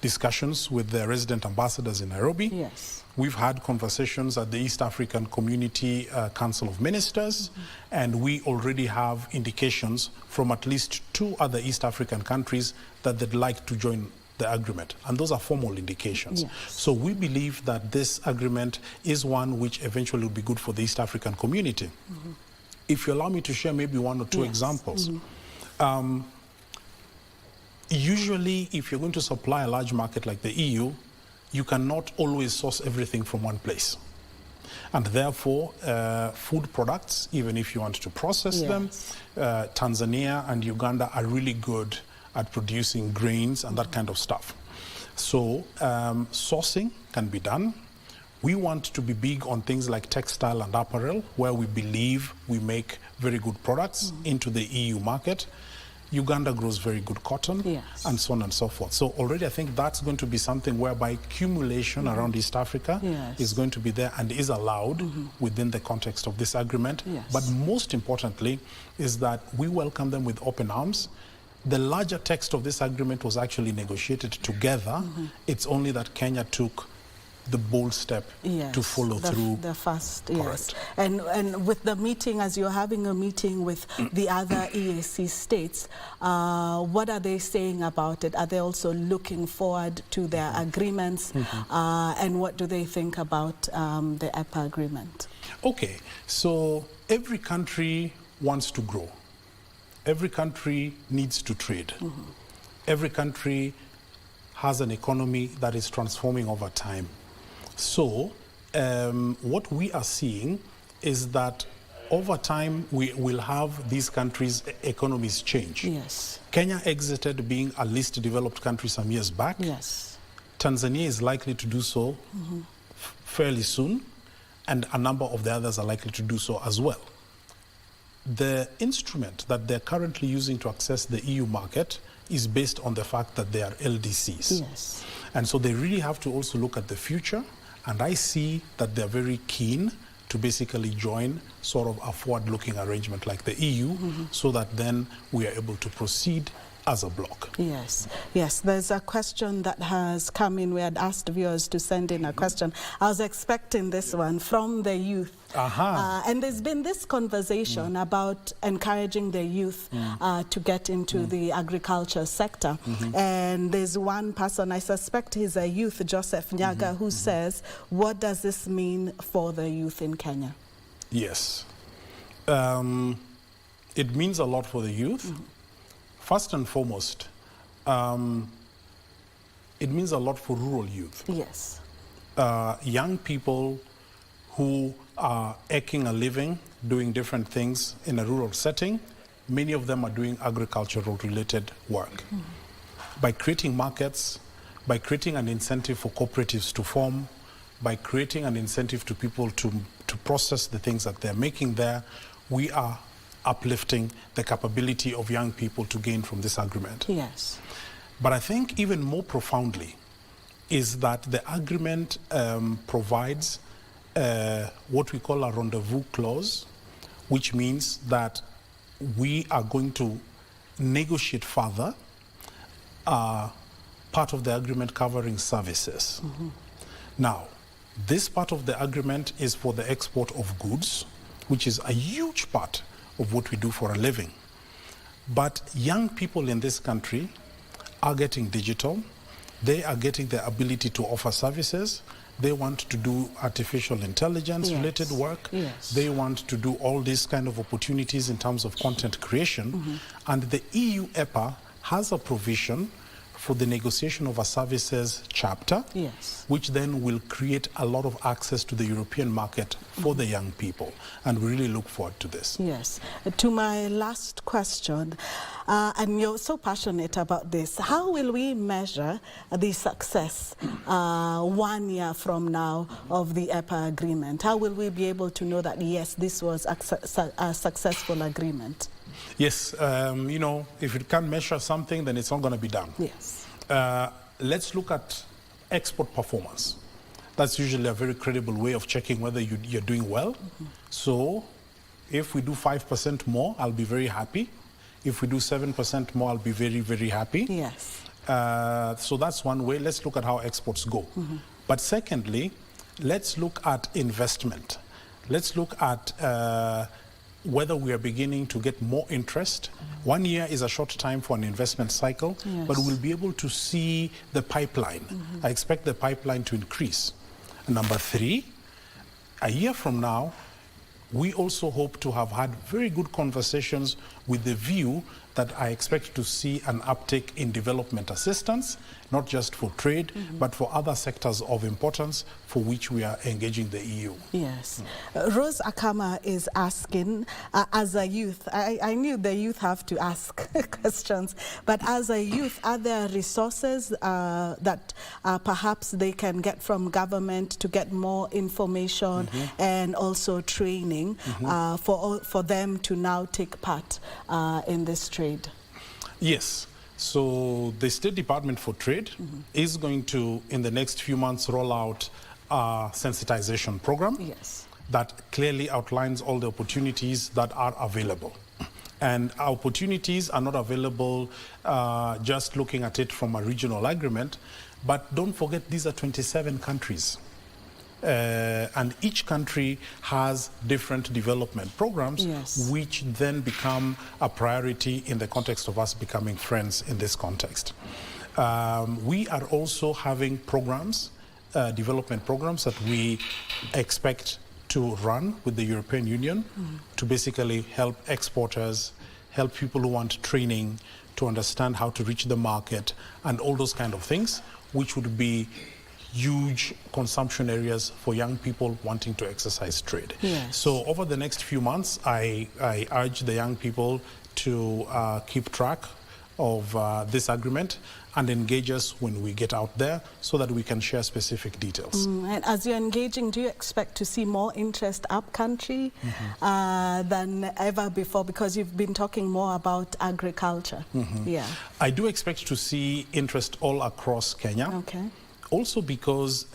discussions with the resident ambassadors in Nairobi. Yes. We've had conversations at the East African Community Council of Ministers, and we already have indications from at least 2 other East African countries that they'd like to join the agreement, and those are formal indications. Yes. So we believe that this agreement is one which eventually will be good for the East African community. If you allow me to share maybe 1 or 2 examples. Usually, if you're going to supply a large market like the EU, you cannot always source everything from one place. And therefore, food products, even if you want to process them, Tanzania and Uganda are really good at producing grains and that kind of stuff. So sourcing can be done. We want to be big on things like textile and apparel, where we believe we make very good products into the EU market. Uganda grows very good cotton, and so on and so forth. So already I think that's going to be something whereby accumulation around East Africa is going to be there and is allowed within the context of this agreement. But most importantly is that we welcome them with open arms. The larger text of this agreement was actually negotiated together. It's only that Kenya took the bold step to follow through. The first, yes. And with the meeting, as you're having a meeting with the other EAC states, what are they saying about it? Are they also looking forward to their agreements? And what do they think about the EPA agreement? Okay, so every country wants to grow. Every country needs to trade. Every country has an economy that is transforming over time. So what we are seeing is that over time we will have these countries' economies change. Yes. Kenya exited being a least developed country some years back. Yes. Tanzania is likely to do so fairly soon, and a number of the others are likely to do so as well. The instrument that they're currently using to access the EU market is based on the fact that they are LDCs. Yes. And so they really have to also look at the future, and I see that they're very keen to basically join sort of a forward-looking arrangement like the EU, so that then we are able to proceed as a bloc. Yes, yes. There's a question that has come in. We had asked viewers to send in a question. I was expecting this one from the youth. And there's been this conversation about encouraging the youth to get into the agriculture sector. And there's one person, I suspect he's a youth, Joseph Nyaga, who says, what does this mean for the youth in Kenya? Yes. It means a lot for the youth. First and foremost, it means a lot for rural youth. Yes. Young people who are eking a living, doing different things in a rural setting, many of them are doing agricultural related work. By creating markets, by creating an incentive for cooperatives to form, by creating an incentive to people to process the things that they're making there, we are uplifting the capability of young people to gain from this agreement. Yes. But I think even more profoundly is that the agreement provides what we call a rendezvous clause, which means that we are going to negotiate further part of the agreement covering services. Now, this part of the agreement is for the export of goods, which is a huge part of what we do for a living. But young people in this country are getting digital. They are getting the ability to offer services. They want to do artificial intelligence related work. They want to do all these kind of opportunities in terms of content creation. And the EU EPA has a provision for the negotiation of a services chapter, which then will create a lot of access to the European market for the young people. And we really look forward to this. Yes. To my last question, and you're so passionate about this, how will we measure the success 1 year from now of the EPA agreement? How will we be able to know that, yes, this was a successful agreement? Yes, you know, if you can't measure something, then it's not going to be done. Yes. Let's look at export performance. That's usually a very credible way of checking whether you're doing well. So if we do 5% more, I'll be very happy. If we do 7% more, I'll be very, very happy. Yes. So that's one way. Let's look at how exports go. But secondly, let's look at investment. Let's look at whether we are beginning to get more interest. 1 year is a short time for an investment cycle, but we'll be able to see the pipeline. I expect the pipeline to increase. Number 3, a year from now, we also hope to have had very good conversations with the view that I expect to see an uptick in development assistance, not just for trade, but for other sectors of importance for which we are engaging the EU. Yes. Rose Akama is asking, as a youth, I knew the youth have to ask questions, but as a youth, are there resources that perhaps they can get from government to get more information and also training for them to now take part in this trade? Yes. So the State Department for Trade is going to, in the next few months, roll out a sensitization program that clearly outlines all the opportunities that are available. And our opportunities are not available just looking at it from a regional agreement, but don't forget these are 27 countries. And each country has different development programs, which then become a priority in the context of us becoming friends in this context. We are also having programs, development programs that we expect to run with the European Union to basically help exporters, help people who want training to understand how to reach the market and all those kind of things, which would be huge consumption areas for young people wanting to exercise trade. So over the next few months, I urge the young people to keep track of this agreement and engage us when we get out there so that we can share specific details. And as you're engaging, do you expect to see more interest up country than ever before? Because you've been talking more about agriculture. I do expect to see interest all across Kenya. Also because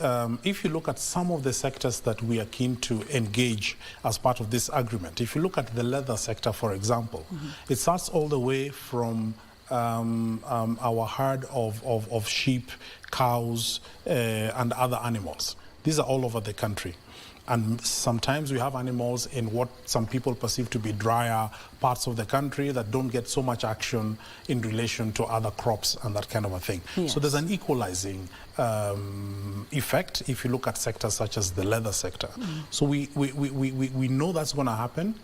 if you look at some of the sectors that we are keen to engage as part of this agreement, if you look at the leather sector, for example, it starts all the way from our herd of sheep, cows, and other animals. These are all over the country. And sometimes we have animals in what some people perceive to be drier parts of the country that don't get so much action in relation to other crops and that kind of a thing. So there's an equalizing effect if you look at sectors such as the leather sector. So we know that's going to happen.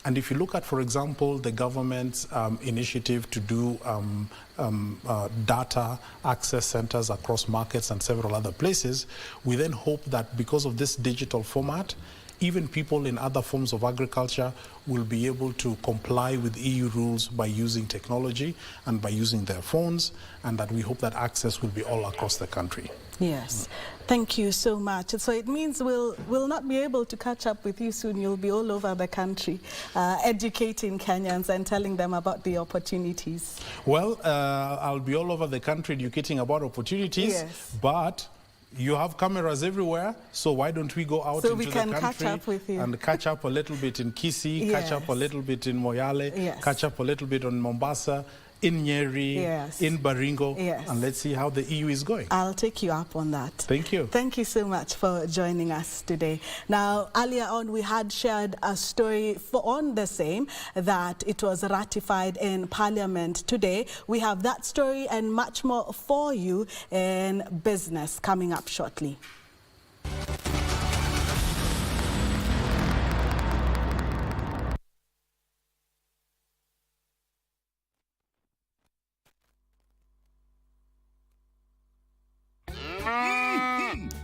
And if you look at, for example, the government's initiative to do data access centers across markets and several other places, we then hope that because of this digital format, even people in other forms of agriculture will be able to comply with EU rules by using technology and by using their phones, and that we hope that access will be all across the country. Yes. Thank you so much. So it means we'll not be able to catch up with you soon. You'll be all over the country educating Kenyans and telling them about the opportunities. Well, I'll be all over the country educating about opportunities, but you have cameras everywhere, so why don't we go out so into we can the country catch up with you. And catch up a little bit in Kisii, catch up a little bit in Moyale, catch up a little bit on Mombasa, in Nyeri, in Baringo, and let's see how the EU is going. I'll take you up on that. Thank you. Thank you so much for joining us today. Now, earlier on, we had shared a story on the same, that it was ratified in Parliament today. We have that story and much more for you in business coming up shortly.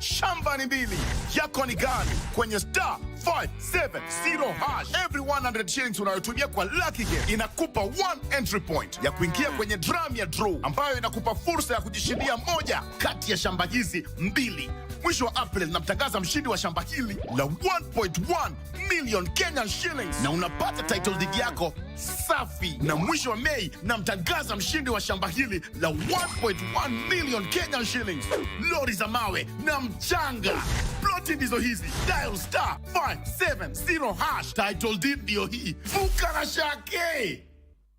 Shamba ni mbili, yako ni gani? Kwenye star 570 hash. Every 100 shillings unayotumia kwa Lucky Game inakupa 1 entry point ya kuingia kwenye drum ya draw, ambayo inakupa fursa ya kujishindia moja kati ya shamba hizi mbili. Mwisho wa April namtangaza mshindi wa shamba hili la 1.1 million. million Kenyan shillings na unapata title deed yako safi. Na mwisho wa Mei namtangaza mshindi wa shamba hili la 1.1 million Kenyan shillings, lori za mawe na mchanga. Ploti ndizo hizi, dial *570 hash. Title deed ndio hii, vuka na shake.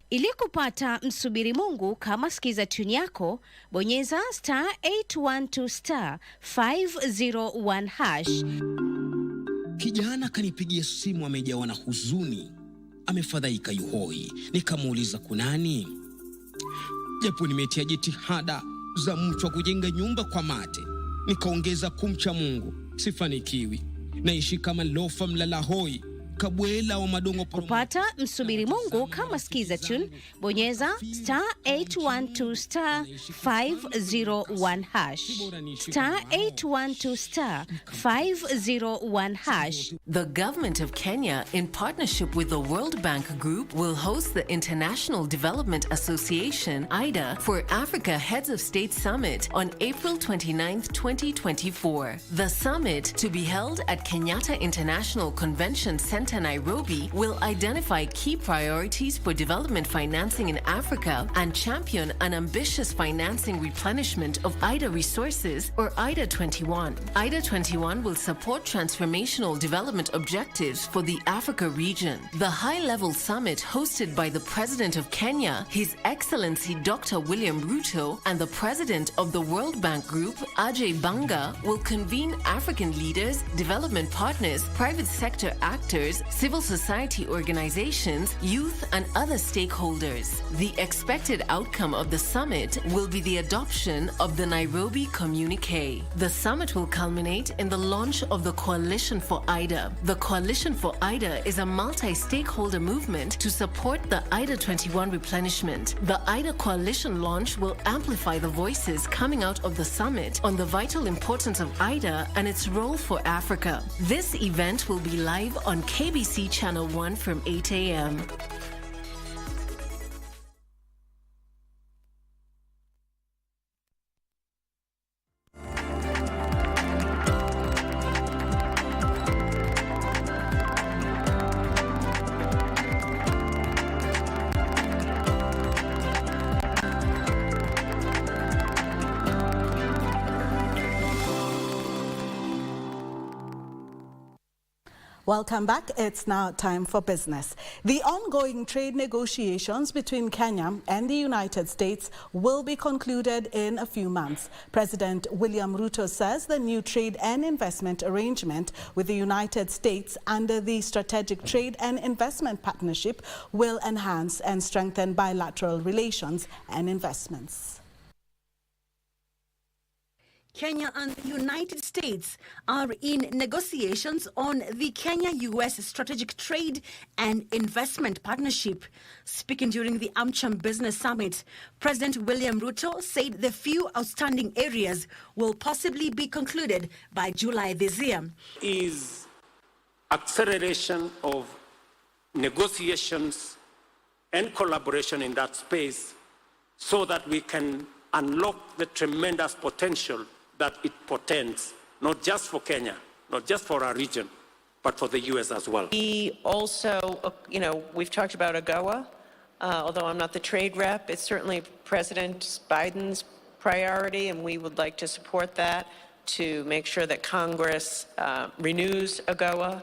Ili kupata msubiri Mungu kama skiza tune yako, bonyeza *812*501 hash. Kijana kanipigia simu, amejawa na huzuni, amefadhaika yuhoi. Nikamuuliza kunani? Japo nimetia jitihada za mtu wa kujenga nyumba kwa mate, nikaongeza kumcha Mungu, sifanikiwi. Naishi kama lofa mlala hoi, kabwela wa madongo. Kupata msubiri Mungu kama skiza tune, bonyeza *812*501 hash. *812*501 hash. The government of Kenya, in partnership with the World Bank Group, will host the International Development Association, IDA, for Africa Heads of State Summit on April 29th, 2024. The summit, to be held at Kenyatta International Convention Center, Nairobi, will identify key priorities for development financing in Africa and champion an ambitious financing replenishment of IDA resources, or IDA 21. IDA 21 will support transformational development objectives for the Africa region. The high-level summit, hosted by the President of Kenya, His Excellency Dr. William Ruto, and the President of the World Bank Group, Ajay Banga, will convene African leaders, development partners, private sector actors, civil society organizations, youth, and other stakeholders. The expected outcome of the summit will be the adoption of the Nairobi Communique. The summit will culminate in the launch of the Coalition for IDA. The Coalition for IDA is a multi-stakeholder movement to support the IDA 21 replenishment. The IDA Coalition launch will amplify the voices coming out of the summit on the vital importance of IDA and its role for Africa. This event will be live on KBC Channel 1 from 8 a.m. Welcome back. It's now time for business. The ongoing trade negotiations between Kenya and the United States will be concluded in a few months. President William Ruto says the new trade and investment arrangement with the United States under the Strategic Trade and Investment Partnership will enhance and strengthen bilateral relations and investments. Kenya and the United States are in negotiations on the Kenya-US Strategic Trade and Investment Partnership. Speaking during the AmCham Business Summit, President William Ruto said the few outstanding areas will possibly be concluded by July this year. Is acceleration of negotiations and collaboration in that space so that we can unlock the tremendous potential that it portends, not just for Kenya, not just for our region, but for the U.S. as well. We also, we've talked about AGOA, although I'm not the trade rep. It's certainly President Biden's priority, and we would like to support that to make sure that Congress renews AGOA.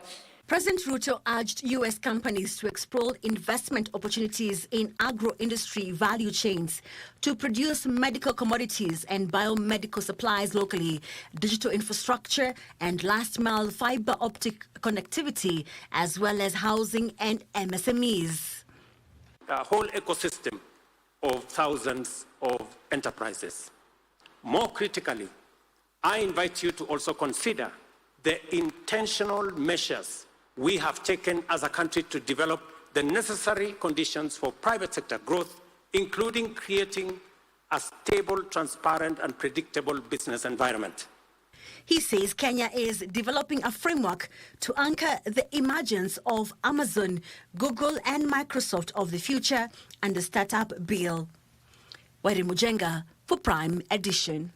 President Ruto urged U.S. companies to explore investment opportunities in agro-industry value chains to produce medical commodities and biomedical supplies locally, digital infrastructure and last-mile fiber optic connectivity, as well as housing and MSMEs. A whole ecosystem of thousands of enterprises. More critically, I invite you to also consider the intentional measures we have taken as a country to develop the necessary conditions for private sector growth, including creating a stable, transparent, and predictable business environment. He says Kenya is developing a framework to anchor the emergence of Amazon, Google, and Microsoft of the future and the startup bill. Wairi Mujenga for Prime Edition.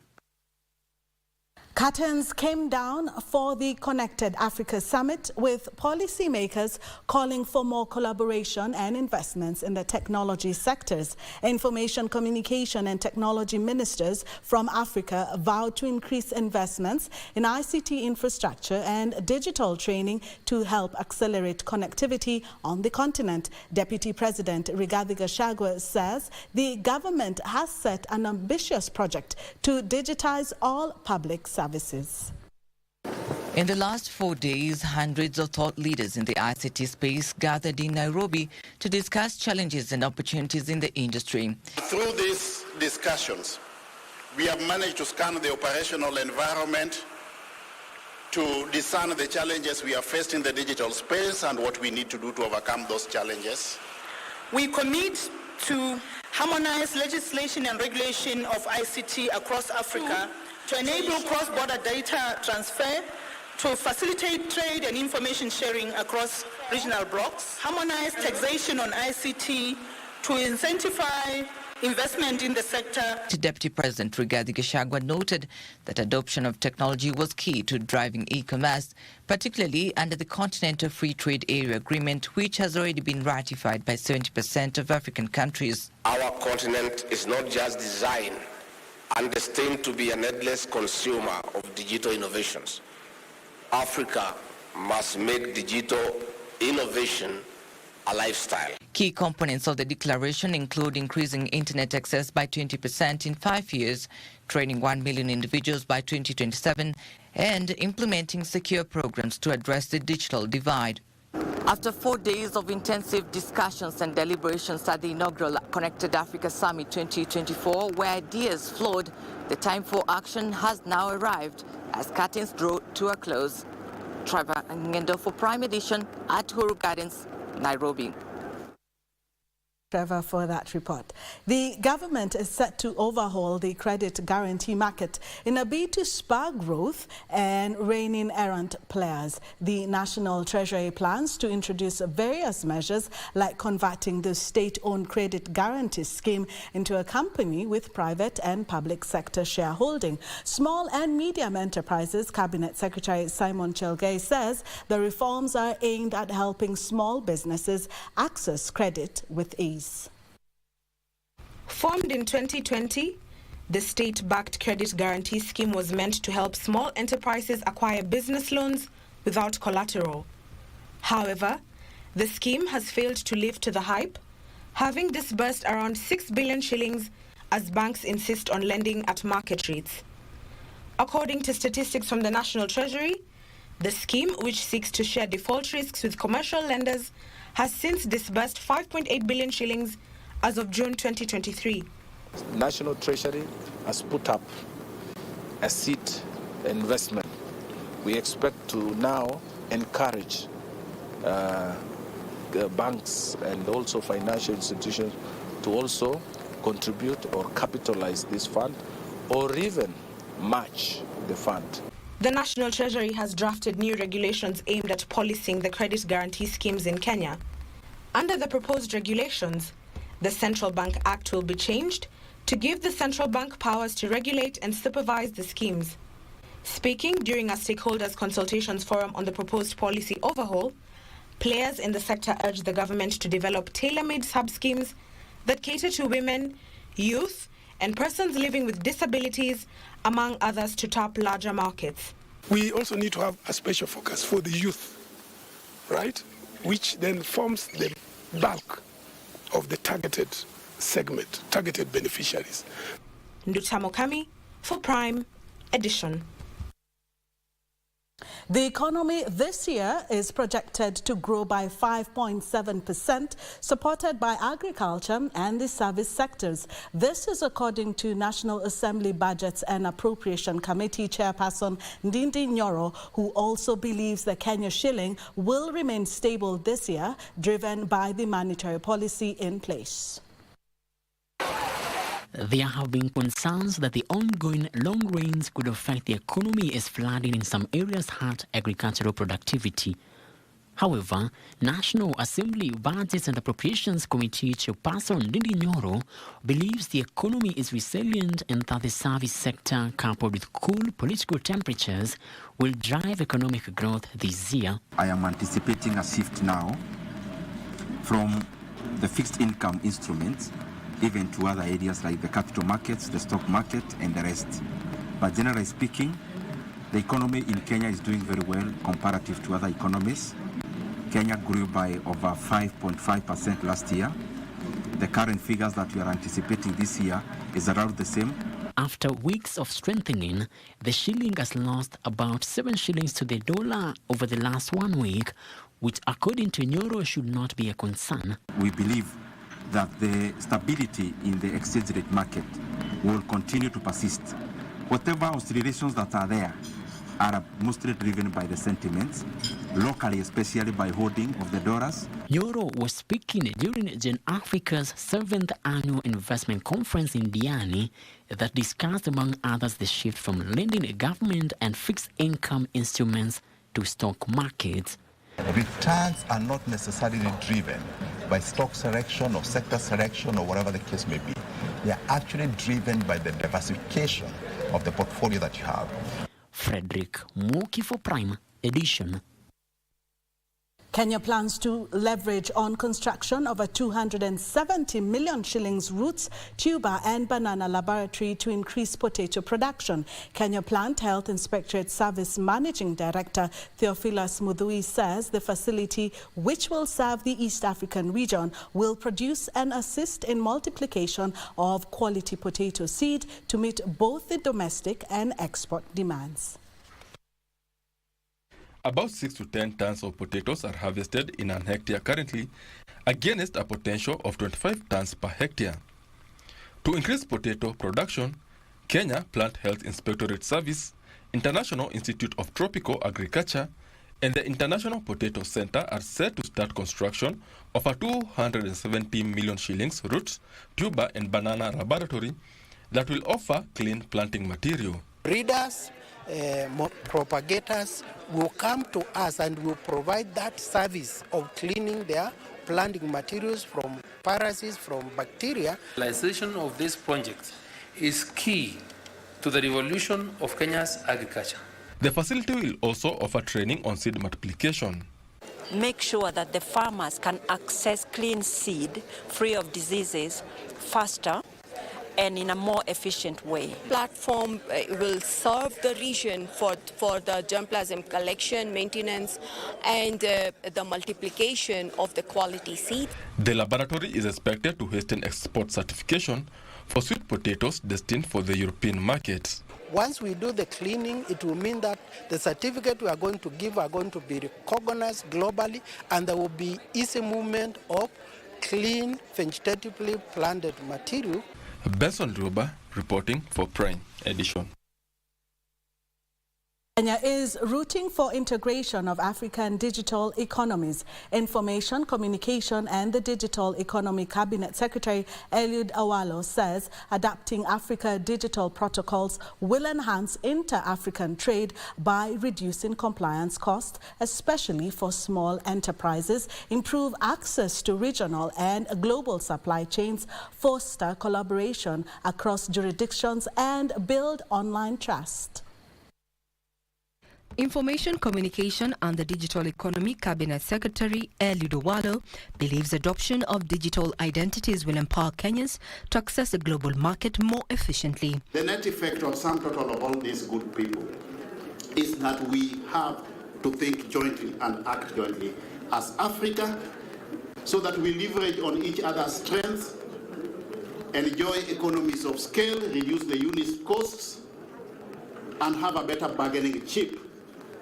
Curtains came down for the Connected Africa Summit, with policymakers calling for more collaboration and investments in the technology sectors. Information, communication and technology ministers from Africa vowed to increase investments in ICT infrastructure and digital training to help accelerate connectivity on the continent. Deputy President Rigathi Gachagua says the government has set an ambitious project to digitize all public services. In the last 4 days, hundreds of thought leaders in the ICT space gathered in Nairobi to discuss challenges and opportunities in the industry. Through these discussions, we have managed to scan the operational environment to discern the challenges we are faced in the digital space and what we need to do to overcome those challenges. We commit to harmonize legislation and regulation of ICT across Africa to enable cross-border data transfer, to facilitate trade and information sharing across regional blocks, harmonize taxation on ICT to incentivize investment in the sector. Deputy President Rigathi Gachagua noted that adoption of technology was key to driving e-commerce, particularly under the Continental Free Trade Area Agreement, which has already been ratified by 70% of African countries. Our continent is not just designed and destined to be an endless consumer of digital innovations. Africa must make digital innovation a lifestyle. Key components of the declaration include increasing internet access by 20% in 5 years, training 1 million individuals by 2027, and implementing secure programs to address the digital divide. After 4 days of intensive discussions and deliberations at the inaugural Connected Africa Summit 2024, where ideas flowed, the time for action has now arrived as curtains draw to a close. Trevor Ngendo for Prime Edition at Huru Gardens, Nairobi. Trevor, for that report. The government is set to overhaul the credit guarantee market in a bid to spur growth and rein in errant players. The National Treasury plans to introduce various measures like converting the state-owned credit guarantee scheme into a company with private and public sector shareholding. Small and medium enterprises Cabinet Secretary Simon Chelgei says the reforms are aimed at helping small businesses access credit with ease. Formed in 2020, the state-backed credit guarantee scheme was meant to help small enterprises acquire business loans without collateral. However, the scheme has failed to live to the hype, having disbursed around 6 billion shillings as banks insist on lending at market rates. According to statistics from the National Treasury, the scheme, which seeks to share default risks with commercial lenders, has since disbursed 5.8 billion shillings as of June 2023. National Treasury has put up a seed investment. We expect to now encourage banks and also financial institutions to also contribute or capitalize this fund or even match the fund. The National Treasury has drafted new regulations aimed at policing the credit guarantee schemes in Kenya. Under the proposed regulations, the Central Bank Act will be changed to give the central bank powers to regulate and supervise the schemes. Speaking during a stakeholders consultations forum on the proposed policy overhaul, players in the sector urged the government to develop tailor-made sub-schemes that cater to women, youth, and persons living with disabilities, among others, to tap larger markets. We also need to have a special focus for the youth, right? Which then forms the bulk of the targeted segment, targeted beneficiaries. Ndutamo Kami for Prime Edition. The economy this year is projected to grow by 5.7%, supported by agriculture and the service sectors. This is according to National Assembly Budgets and Appropriation Committee Chairperson Ndindi Nyoro, who also believes the Kenya shilling will remain stable this year, driven by the monetary policy in place. There have been concerns that the ongoing long rains could affect the economy as flooding in some areas hurt agricultural productivity. However, National Assembly Budgets and Appropriations Committee Chairperson Ndindi Nyoro believes the economy is resilient and that the service sector, coupled with cool political temperatures, will drive economic growth this year. I am anticipating a shift now from the fixed income instruments even to other areas like the capital markets, the stock market, and the rest. But generally speaking, the economy in Kenya is doing very well comparative to other economies. Kenya grew by over 5.5% last year. The current figures that we are anticipating this year is around the same. After weeks of strengthening, the shilling has lost about 7 shillings to the dollar over the last 1 week, which according to Nyoro should not be a concern. We believe that the stability in the exchange rate market will continue to persist. Whatever oscillations that are there are mostly driven by the sentiments, locally especially by holding of the dollars. Nyoro was speaking during Gen Africa's 7th Annual Investment Conference in Diani that discussed, among others, the shift from lending government and fixed income instruments to stock markets. Returns are not necessarily driven by stock selection or sector selection or whatever the case may be. They are actually driven by the diversification of the portfolio that you have. Frederick Muki for Prime Edition. Kenya plans to leverage on construction of a 270 million shillings roots, tuber and banana laboratory to increase potato production. Kenya Plant Health Inspectorate Service Managing Director Theophilus Mudhui says the facility, which will serve the East African region, will produce and assist in multiplication of quality potato seed to meet both the domestic and export demands. About 6 to 10 tons of potatoes are harvested in an hectare currently, against a potential of 25 tons per hectare. To increase potato production, Kenya Plant Health Inspectorate Service, International Institute of Tropical Agriculture, and the International Potato Center are set to start construction of a 270 million shillings roots, tuber and banana laboratory that will offer clean planting material. Breeders, propagators will come to us and will provide that service of cleaning their planting materials from parasites, from bacteria. Realization of this project is key to the revolution of Kenya's agriculture. The facility will also offer training on seed multiplication. Make sure that the farmers can access clean seed, free of diseases, faster and in a more efficient way. Platform will serve the region for the germplasm collection, maintenance, and the multiplication of the quality seed. The laboratory is expected to hasten export certification for sweet potatoes destined for the European markets. Once we do the cleaning, it will mean that the certificate we are going to give are going to be recognized globally, and there will be easy movement of clean, vegetatively planted material. Benson Ruba reporting for Prime Edition. Kenya is rooting for integration of African digital economies. Information, Communication and the Digital Economy Cabinet Secretary Eliud Awalo says adapting Africa digital protocols will enhance inter-African trade by reducing compliance costs, especially for small enterprises, improve access to regional and global supply chains, foster collaboration across jurisdictions and build online trust. Information, Communication and the Digital Economy Cabinet Secretary Eliud Awalo believes adoption of digital identities will empower Kenyans to access the global market more efficiently. The net effect of sum total of all these good people is that we have to think jointly and act jointly as Africa so that we leverage on each other's strengths, enjoy economies of scale, reduce the unit costs, and have a better bargaining chip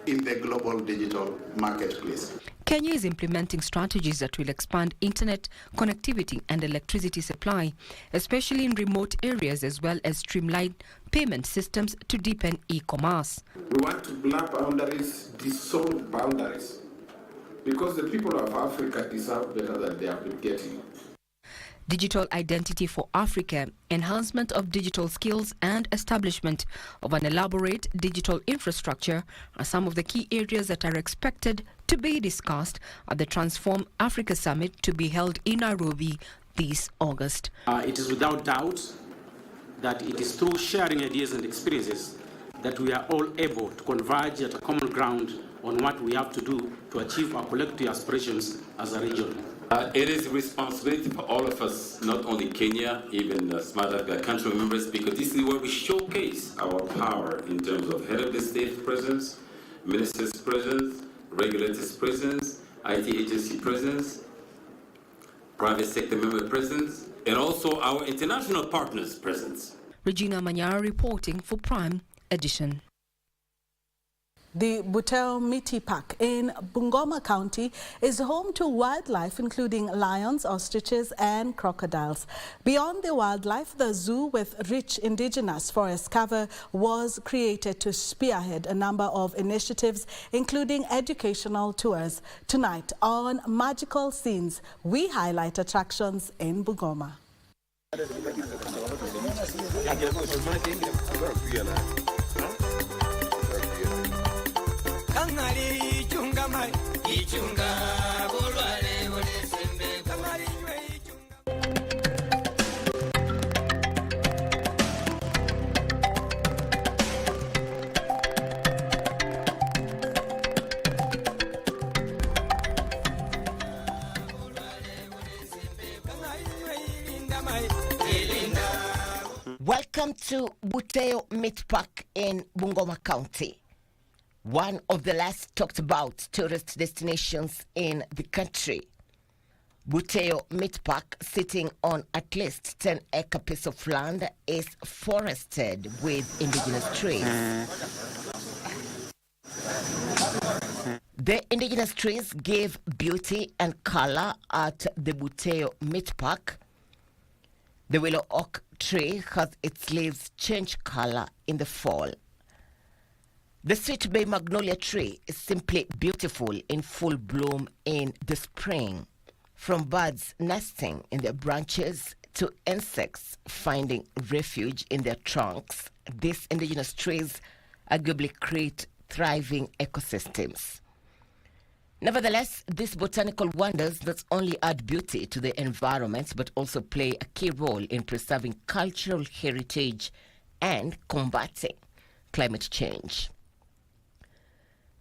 in the global digital marketplace. Kenya is implementing strategies that will expand internet connectivity and electricity supply, especially in remote areas, as well as streamline payment systems to deepen e-commerce. We want to blur boundaries, dissolve boundaries, because the people of Africa deserve better than they have been getting. Digital Identity for Africa, enhancement of digital skills and establishment of an elaborate digital infrastructure are some of the key areas that are expected to be discussed at the Transform Africa Summit to be held in Nairobi this August. It is without doubt that it is through sharing ideas and experiences that we are all able to converge at a common ground on what we have to do to achieve our collective aspirations as a region. It is a responsibility for all of us, not only Kenya, even the SMART country members, because this is where we showcase our power in terms of head of the state presence, ministers' presence, regulators' presence, IT agency presence, private sector member presence, and also our international partners' presence. Regina Manyara reporting for Prime Edition. The Buteo Miti Park in Bungoma County is home to wildlife including lions, ostriches and crocodiles. Beyond the wildlife, the zoo with rich indigenous forest cover was created to spearhead a number of initiatives including educational tours. Tonight on Magical Scenes, we highlight attractions in Bungoma. Welcome to Buteo Meat Park in Bungoma County, one of the last talked about tourist destinations in the country. Buteo Meat Park, sitting on at least 10-acre piece of land, is forested with indigenous trees. The indigenous trees give beauty and color at the Buteo Meat Park. The willow oak tree has its leaves change color in the fall. The sweet bay magnolia tree is simply beautiful in full bloom in the spring. From birds nesting in their branches to insects finding refuge in their trunks, these indigenous trees arguably create thriving ecosystems. Nevertheless, these botanical wonders not only add beauty to the environment but also play a key role in preserving cultural heritage and combating climate change.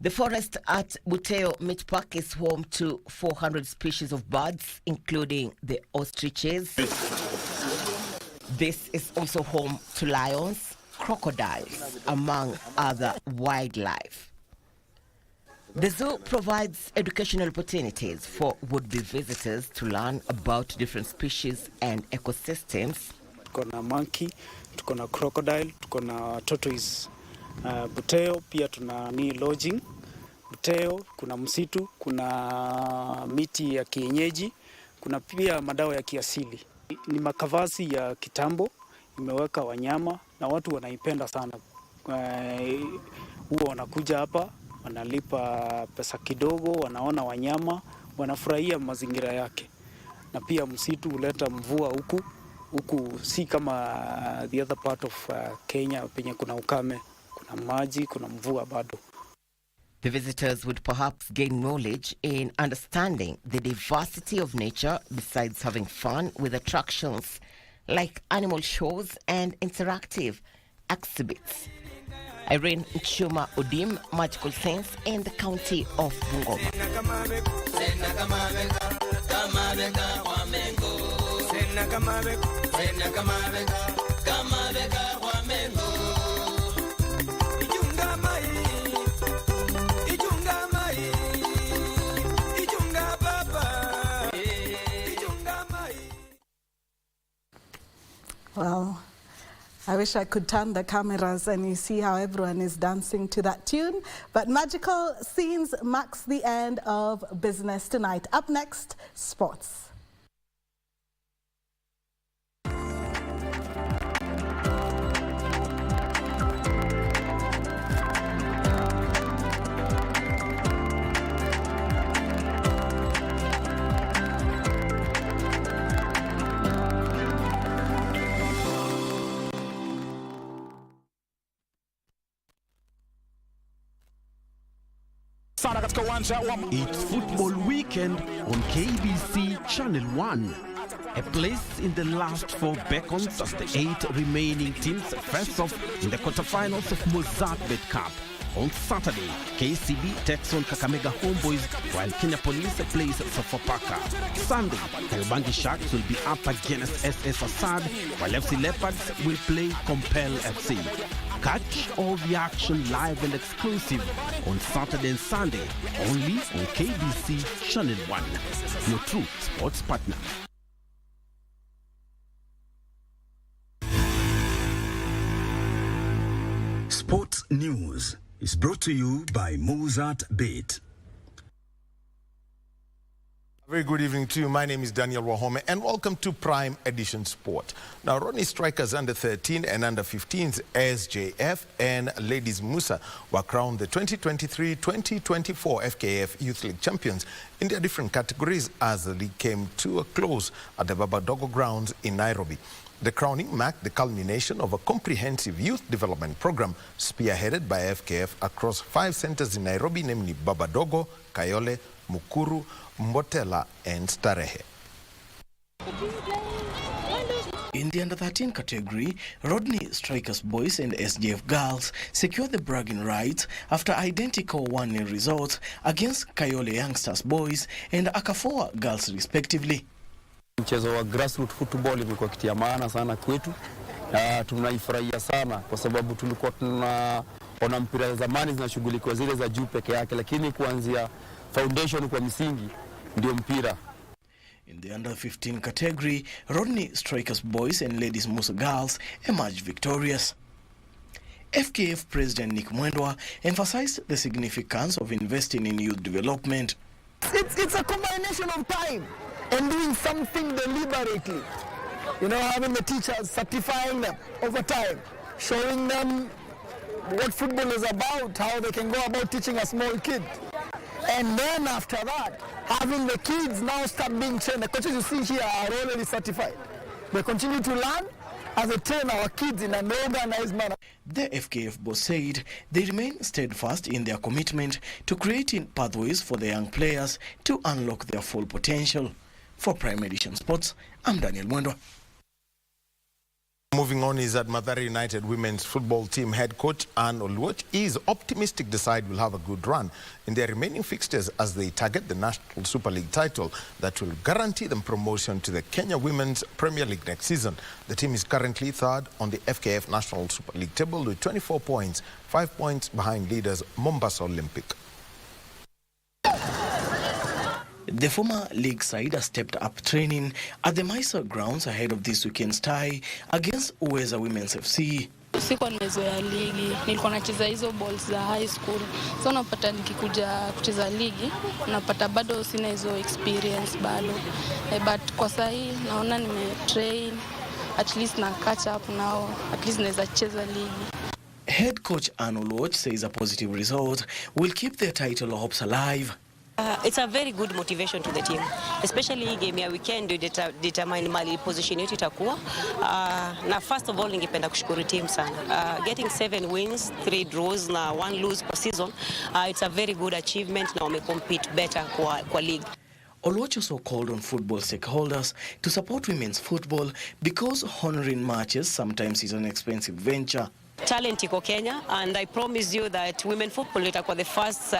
The forest at Buteo Meat Park is home to 400 species of birds, including the ostriches. This is also home to lions, crocodiles, among other wildlife. The zoo provides educational opportunities for would-be visitors to learn about different species and ecosystems. Tuko na monkey, tuko na crocodile, tuko na tortoise. Buteo pia tuna lodging. Buteo kuna msitu, kuna miti ya kienyeji, kuna pia madawa ya kiasili. Ni makavazi ya kitambo, imeweka wanyama na watu wanaipenda sana. Huwa wanakuja hapa, wanalipa pesa kidogo, wanaona wanyama, wanafurahia mazingira yake. Na pia msitu huleta mvua huku si kama the other part of Kenya penye kuna ukame, kuna maji, kuna mvua bado. The visitors would perhaps gain knowledge in understanding the diversity of nature besides having fun with attractions like animal shows and interactive exhibits. Irene Chuma Odim, Magical Scenes in the county of Bungoma. Well, I wish I could turn the cameras and you see how everyone is dancing to that tune. But Magical Scenes marks the end of business tonight. Up next, sports. It's football weekend on KBC Channel 1. A place in the last 4 beckons as the 8 remaining teams face off in the quarterfinals of Mozart-Bet Cup. On Saturday, KCB takes on Kakamega Homeboys while Kenya Police plays Sofapaka. Sunday, Kariobangi Sharks will be up against SS Assad while FC Leopards will play Compel FC. Catch all the action live and exclusive on Saturday and Sunday only on KBC Channel 1, your true sports partner. Sports News is brought to you by Mozart-Bet. Very good evening to you. My name is Daniel Wahome and welcome to Prime Edition Sport. Now, Rodney Strikers under 13 and under 15s SJF and Ladies Musa were crowned the 2023-2024 FKF Youth League champions in their different categories as the league came to a close at the Babadogo grounds in Nairobi. The crowning marked the culmination of a comprehensive youth development program spearheaded by FKF across 5 centers in Nairobi, namely Babadogo, Kayole, Mukuru, Mbotela and Starehe. In the under-13 category, Rodney Strikers boys and SJF girls secured the bragging rights after identical 1-0 results against Kayole Youngsters boys and Akafoa girls respectively. Mchezo wa grassroots football imekuwa kitu ya maana sana kwetu. Tunaifurahia sana kwa sababu tulikuwa tunaona mpira zamani zinashughulikiwa zile za juu peke yake, lakini kuanzia foundation kwa msingi ndio mpira. In the under-15 category, Rodney Strikers boys and Ladies Musa girls emerged victorious. FKF President Nick Mwendwa emphasized the significance of investing in youth development. It's a combination of time and doing something deliberately. You know, having the teachers certifying them over time, showing them what football is about, how they can go about teaching a small kid. And then after that, having the kids now start being trained. The coaches you see here are already certified. They continue to learn as they train our kids in an organized manner. The FKF boss said they remain steadfast in their commitment to creating pathways for the young players to unlock their full potential. For Prime Edition Sports, I'm Daniel Mwendwa. Moving on is that Mathare United women's football team head coach Anne Oluoch is optimistic the side will have a good run in their remaining fixtures as they target the National Super League title that will guarantee them promotion to the Kenya Women's Premier League next season. The team is currently third on the FKF National Super League table with 24 points, 5 points behind leaders Mombasa Olympic. The former league side has stepped up training at the Mysore grounds ahead of this weekend's tie against Uweza Women's FC. Sikuwa nimezoea ligi, nilikuwa nacheza hizo balls za high school. So napata nikikuja kucheza ligi, napata bado sina hizo experience bado. But kwa sasa naona nimetrain, at least na catch up now, at least naweza cheza ligi. Head coach Anne Oluoch says a positive result will keep their title hopes alive. It's a very good motivation to the team, especially game ya weekend determine mali position yetu itakuwa. Na first of all ningependa kushukuru team sana. Getting 7 wins, 3 draws na 1 lose per season, it's a very good achievement na wame compete better kwa league. Oluoch also called on football stakeholders to support women's football because honoring matches sometimes is an expensive venture. Talent iko Kenya, and I promise you that women football itakuwa the first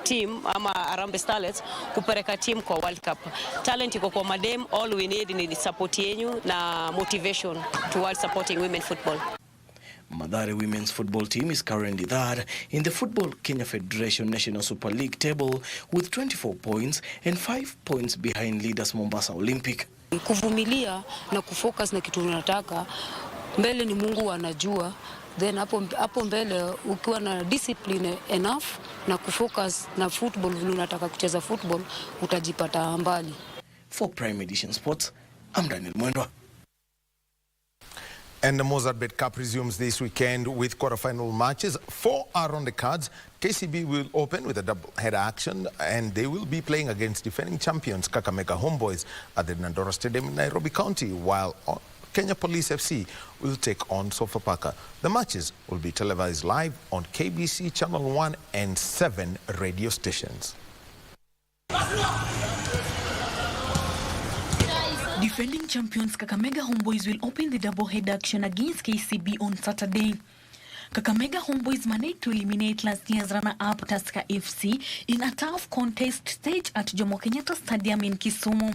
team ama Harambee Starlets kupeleka team kwa World Cup. Talent iko kwa madem, all we need ni support yenu na motivation towards supporting women football. Mathare women's football team is currently third in the Football Kenya Federation National Super League table with 24 points and 5 points behind leaders Mombasa Olympic. Kuvumilia na kufocus na kitu tunataka. Mbele ni Mungu anajua, then hapo mbele ukiwa na discipline enough na kufocus na football vile unataka kucheza football utajipata mbali. For Prime Edition Sports, I'm Daniel Mwendwa. And the Mozart-Bet Cup resumes this weekend with quarterfinal matches. 4 are on the cards. KCB will open with a double-header action and they will be playing against defending champions Kakamega Homeboys at the Nandora Stadium in Nairobi County, while Kenya Police FC will take on Sofapaka. The matches will be televised live on KBC Channel 1 and 7 radio stations. Defending champions Kakamega Homeboys will open the double-header action against KCB on Saturday. Kakamega Homeboys managed to eliminate last year's runner-up Tusker FC in a tough contest stage at Jomo Kenyatta Stadium in Kisumu.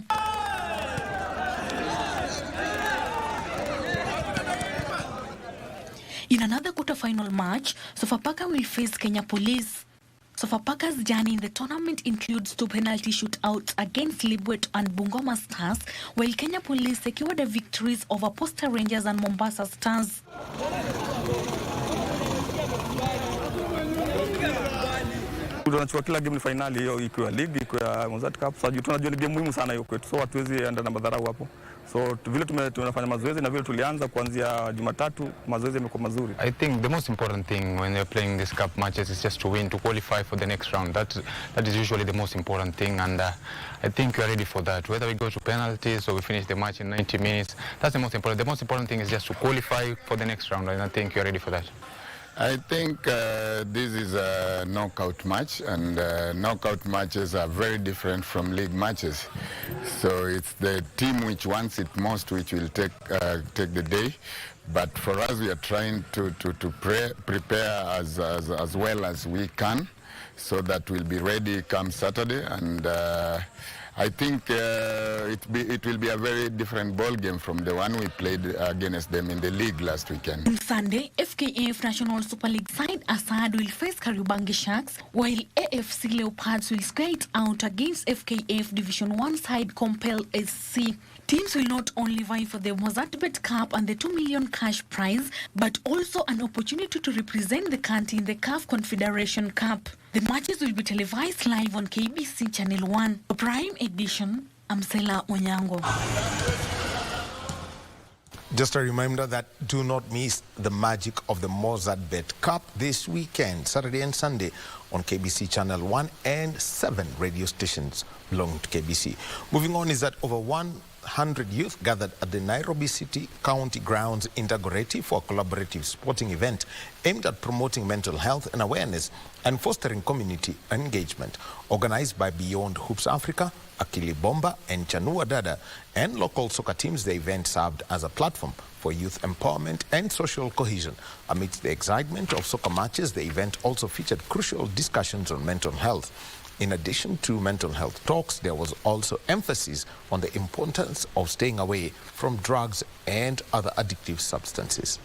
In another quarter-final match, Sofapaka will face Kenya Police. Sofapaka's journey in the tournament includes 2 penalty shootouts against Libwet and Bungoma Stars, while Kenya Police secured the victories over Posta Rangers and Mombasa Stars. Tunachukua kila game ni finali hiyo, ikiwa league ikiwa Mozart Cup. Sasa tunajua ni game muhimu sana hiyo kwetu, so hatuwezi enda na madharau hapo. So vile tunafanya mazoezi na vile tulianza kuanzia Jumatatu, mazoezi yamekuwa mazuri. I think the most important thing when you're playing these cup matches is just to win, to qualify for the next round. That is usually the most important thing, and I think we are ready for that. Whether we go to penalties or we finish the match in 90 minutes, that's the most important. The most important thing is just to qualify for the next round, and I think we are ready for that. I think this is a knockout match, and knockout matches are very different from league matches. So it's the team which wants it most which will take the day. But for us, we are trying to prepare as well as we can, so that we'll be ready come Saturday. And I think it will be a very different ball game from the one we played against them in the league last weekend. On Sunday, FKF National Super League side Assad will face Kariobangi Sharks, while AFC Leopards will square it out against FKF Division 1 side Compel SC. Teams will not only vie for the Mozartbet Cup and the 2 million cash prize, but also an opportunity to represent the country in the CAF Confederation Cup. The matches will be televised live on KBC Channel 1. For Prime Edition, I'm Sela Onyango. Just a reminder that do not miss the magic of the Mozartbet Cup this weekend, Saturday and Sunday, on KBC Channel 1 and 7 radio stations belonging to KBC. Moving on is that over 100 youth gathered at the Nairobi City County Grounds Integrative for a collaborative sporting event aimed at promoting mental health and awareness and fostering community engagement. Organized by Beyond Hoops Africa, Akili Bomba and Chanua Dada and local soccer teams, the event served as a platform for youth empowerment and social cohesion. Amidst the excitement of soccer matches, the event also featured crucial discussions on mental health. In addition to mental health talks, there was also emphasis on the importance of staying away from drugs and other addictive substances.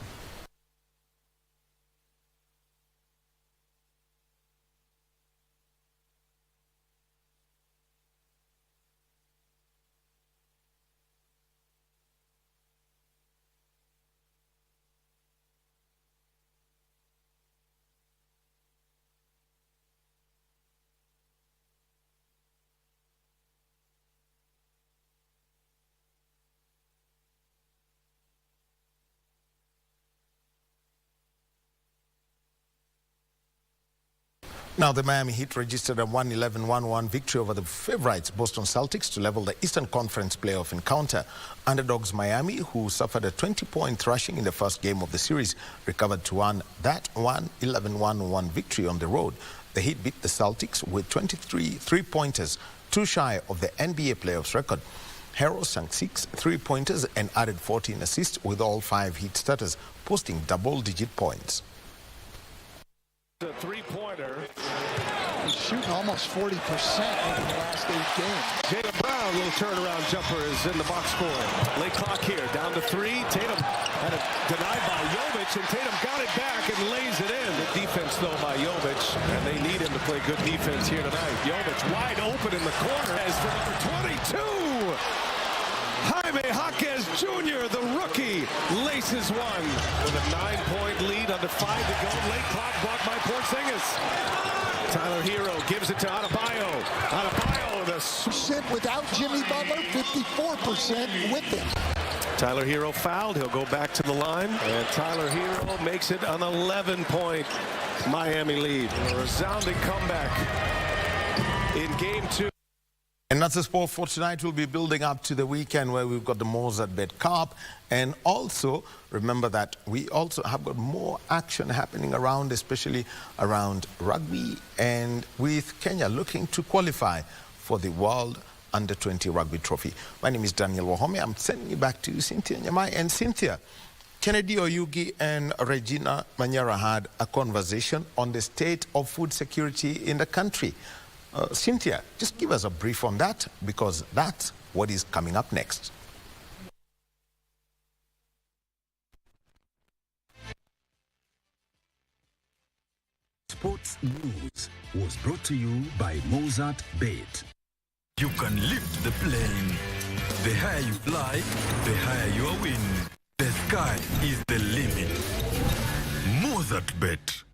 Now, the Miami Heat registered a 111-1-1 victory over the favorites Boston Celtics to level the Eastern Conference playoff encounter. Underdogs Miami, who suffered a 20-point thrashing in the first game of the series, recovered to win that 111-1-1 victory on the road. The Heat beat the Celtics with 23 three-pointers, too shy of the NBA playoffs record. Hero sank 6 three-pointers and added 14 assists, with all 5 Heat starters posting double-digit points. A three-pointer. He's shooting almost 40% over the last 8 games. Tatum Brown, little turnaround jumper is in the box score. Late clock here, down to 3. Tatum had it denied by Jovic, and Tatum got it back and lays it in. The defense, though, by Jovic, and they need him to play good defense here tonight. Jovic wide open in the corner as for number 22. Jaime Jaquez Jr., the rookie, laces one with a 9-point lead under 5 to go. Late clock blocked by Porzingis. Tyler Hero gives it to Adebayo. Adebayo, the percent without Jimmy Butler, 54% with him. Tyler Hero fouled. He'll go back to the line. And Tyler Hero makes it an 11-point Miami lead. A resounding comeback in Game 2. And that's the sport for tonight. We'll be building up to the weekend where we've got the Mozart Bet Cup. And also, remember that we also have got more action happening around, especially around rugby, and with Kenya looking to qualify for the World Under-20 Rugby Trophy. My name is Daniel Wahome. I'm sending you back to Cynthia Nyamai. And Cynthia, Kennedy Oyugi and Regina Manyara had a conversation on the state of food security in the country. Cynthia, just give us a brief on that, because that's what is coming up next. Sports News was brought to you by Mozart Bet. You can lift the plane. The higher you fly, the higher your win. The sky is the limit. Mozart Bet.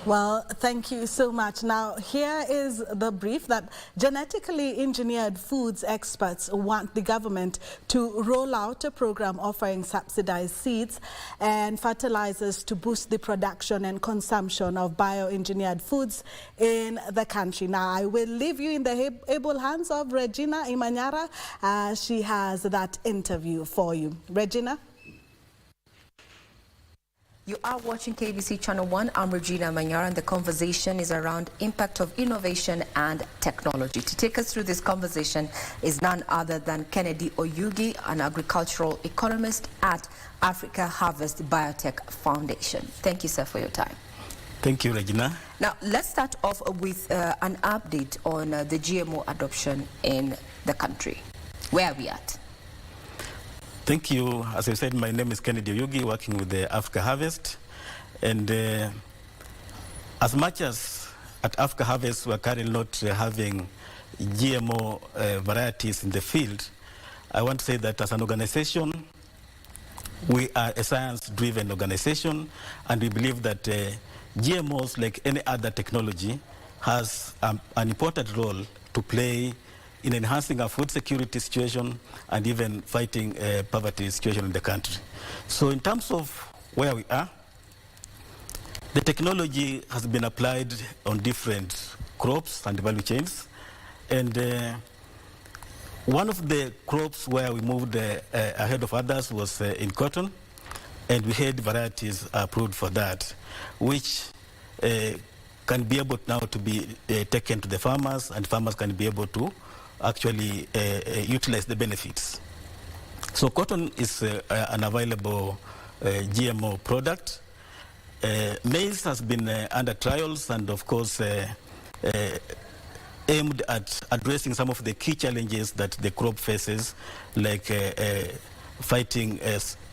Well, thank you so much. Now, here is the brief that genetically engineered foods experts want the government to roll out a program offering subsidized seeds and fertilizers to boost the production and consumption of bioengineered foods in the country. Now, I will leave you in the able hands of Regina Imanyara. She has that interview for you. Regina? You are watching KBC Channel 1. I'm Regina Manyara, and the conversation is around impact of innovation and technology. To take us through this conversation is none other than Kennedy Oyugi, an agricultural economist at Africa Harvest Biotech Foundation. Thank you, sir, for your time. Thank you, Regina. Now, let's start off with an update on the GMO adoption in the country. Where are we at? Thank you. As I said, my name is Kennedy Oyugi, working with the Africa Harvest. And as much as at Africa Harvest we're currently not having GMO varieties in the field, I want to say that as an organization, we are a science-driven organization, and we believe that GMOs, like any other technology, has an important role to play in enhancing our food security situation and even fighting poverty situation in the country. So in terms of where we are, the technology has been applied on different crops and value chains. And one of the crops where we moved ahead of others was in cotton, and we had varieties approved for that, which can be able now to be taken to the farmers, and farmers can be able to actually utilize the benefits. So cotton is an available GMO product. Maize has been under trials, and of course aimed at addressing some of the key challenges that the crop faces, like fighting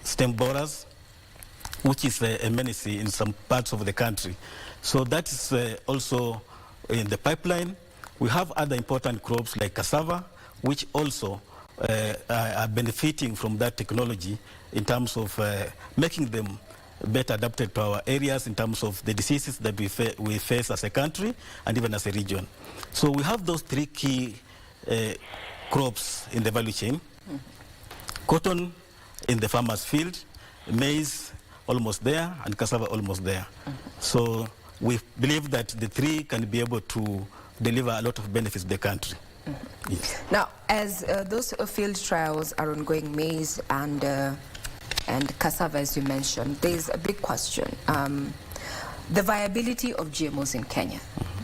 stem borers, which is a menace in some parts of the country. So that is also in the pipeline. We have other important crops like cassava, which also are benefiting from that technology in terms of making them better adapted to our areas in terms of the diseases that we face as a country and even as a region. So we have those three key crops in the value chain. Cotton in the farmer's field, maize almost there, and cassava almost there. So we believe that the three can be able to deliver a lot of benefits to the country. Yes. Now, as those field trials are ongoing, maize and cassava, as you mentioned, there's a big question. The viability of GMOs in Kenya.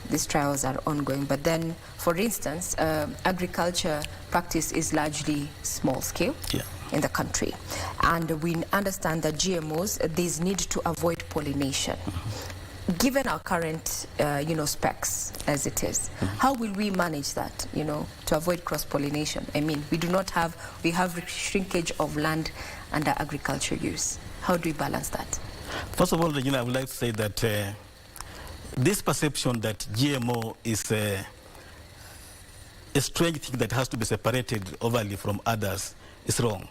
These trials are ongoing, but then, for instance, agriculture practice is largely small scale in the country. And we understand that GMOs, there's need to avoid pollination. Given our current, specs as it is, how will we manage that, to avoid cross-pollination? I mean, we have shrinkage of land under agriculture use. How do we balance that? First of all, Regina, I would like to say that this perception that GMO is a strange thing that has to be separated overly from others is wrong.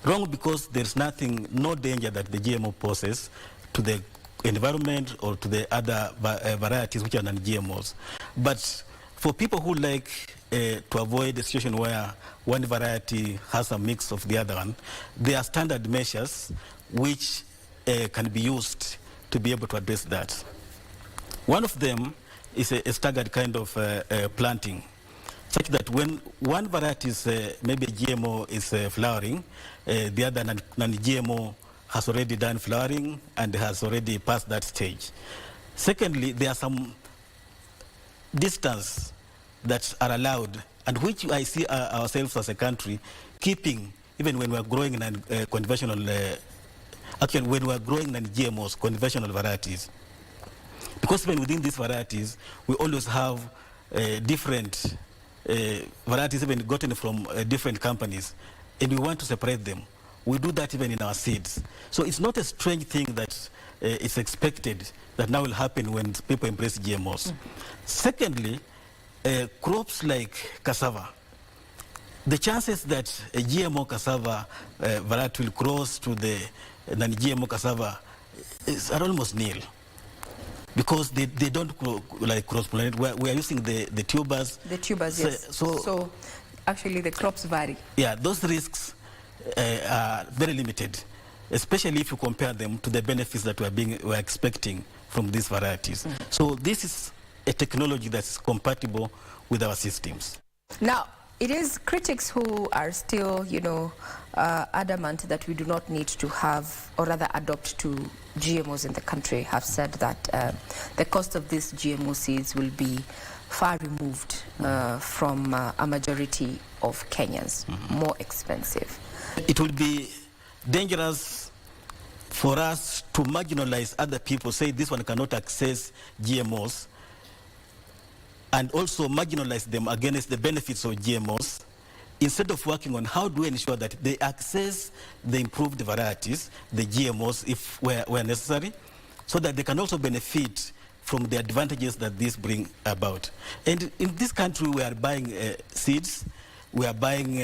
Wrong because there's no danger that the GMO poses to the environment or to the other varieties which are non-GMOs. But for people who like to avoid a situation where one variety has a mix of the other one, there are standard measures which can be used to be able to address that. One of them is a staggered kind of planting, such that when one variety is, maybe GMO is flowering, the other non-GMO has already done flowering and has already passed that stage. Secondly, there are some distance that are allowed, and which I see ourselves as a country keeping, even when we are growing in conventional, actually when we are growing in GMOs, conventional varieties. Because even within these varieties, we always have different varieties even gotten from different companies, and we want to separate them. We do that even in our seeds. So it's not a strange thing that it's expected that now will happen when people embrace GMOs. Secondly, crops like cassava, the chances that a GMO cassava variety will cross to the non-GMO cassava are almost nil, because they don't like cross-pollinate. We are using the tubers. The tubers, yes. So actually the crops vary. Yeah, those risks are very limited, especially if you compare them to the benefits that we're expecting from these varieties. So this is a technology that's compatible with our systems. Now, it is critics who are still, adamant that we do not need to have, or rather adopt to GMOs in the country, have said that the cost of these GMO seeds will be far removed from a majority of Kenyans, more expensive. It will be dangerous for us to marginalize other people, say this one cannot access GMOs, and also marginalize them against the benefits of GMOs, instead of working on how do we ensure that they access the improved varieties, the GMOs, if where necessary, so that they can also benefit from the advantages that these bring about. And in this country, we are buying seeds, we are buying,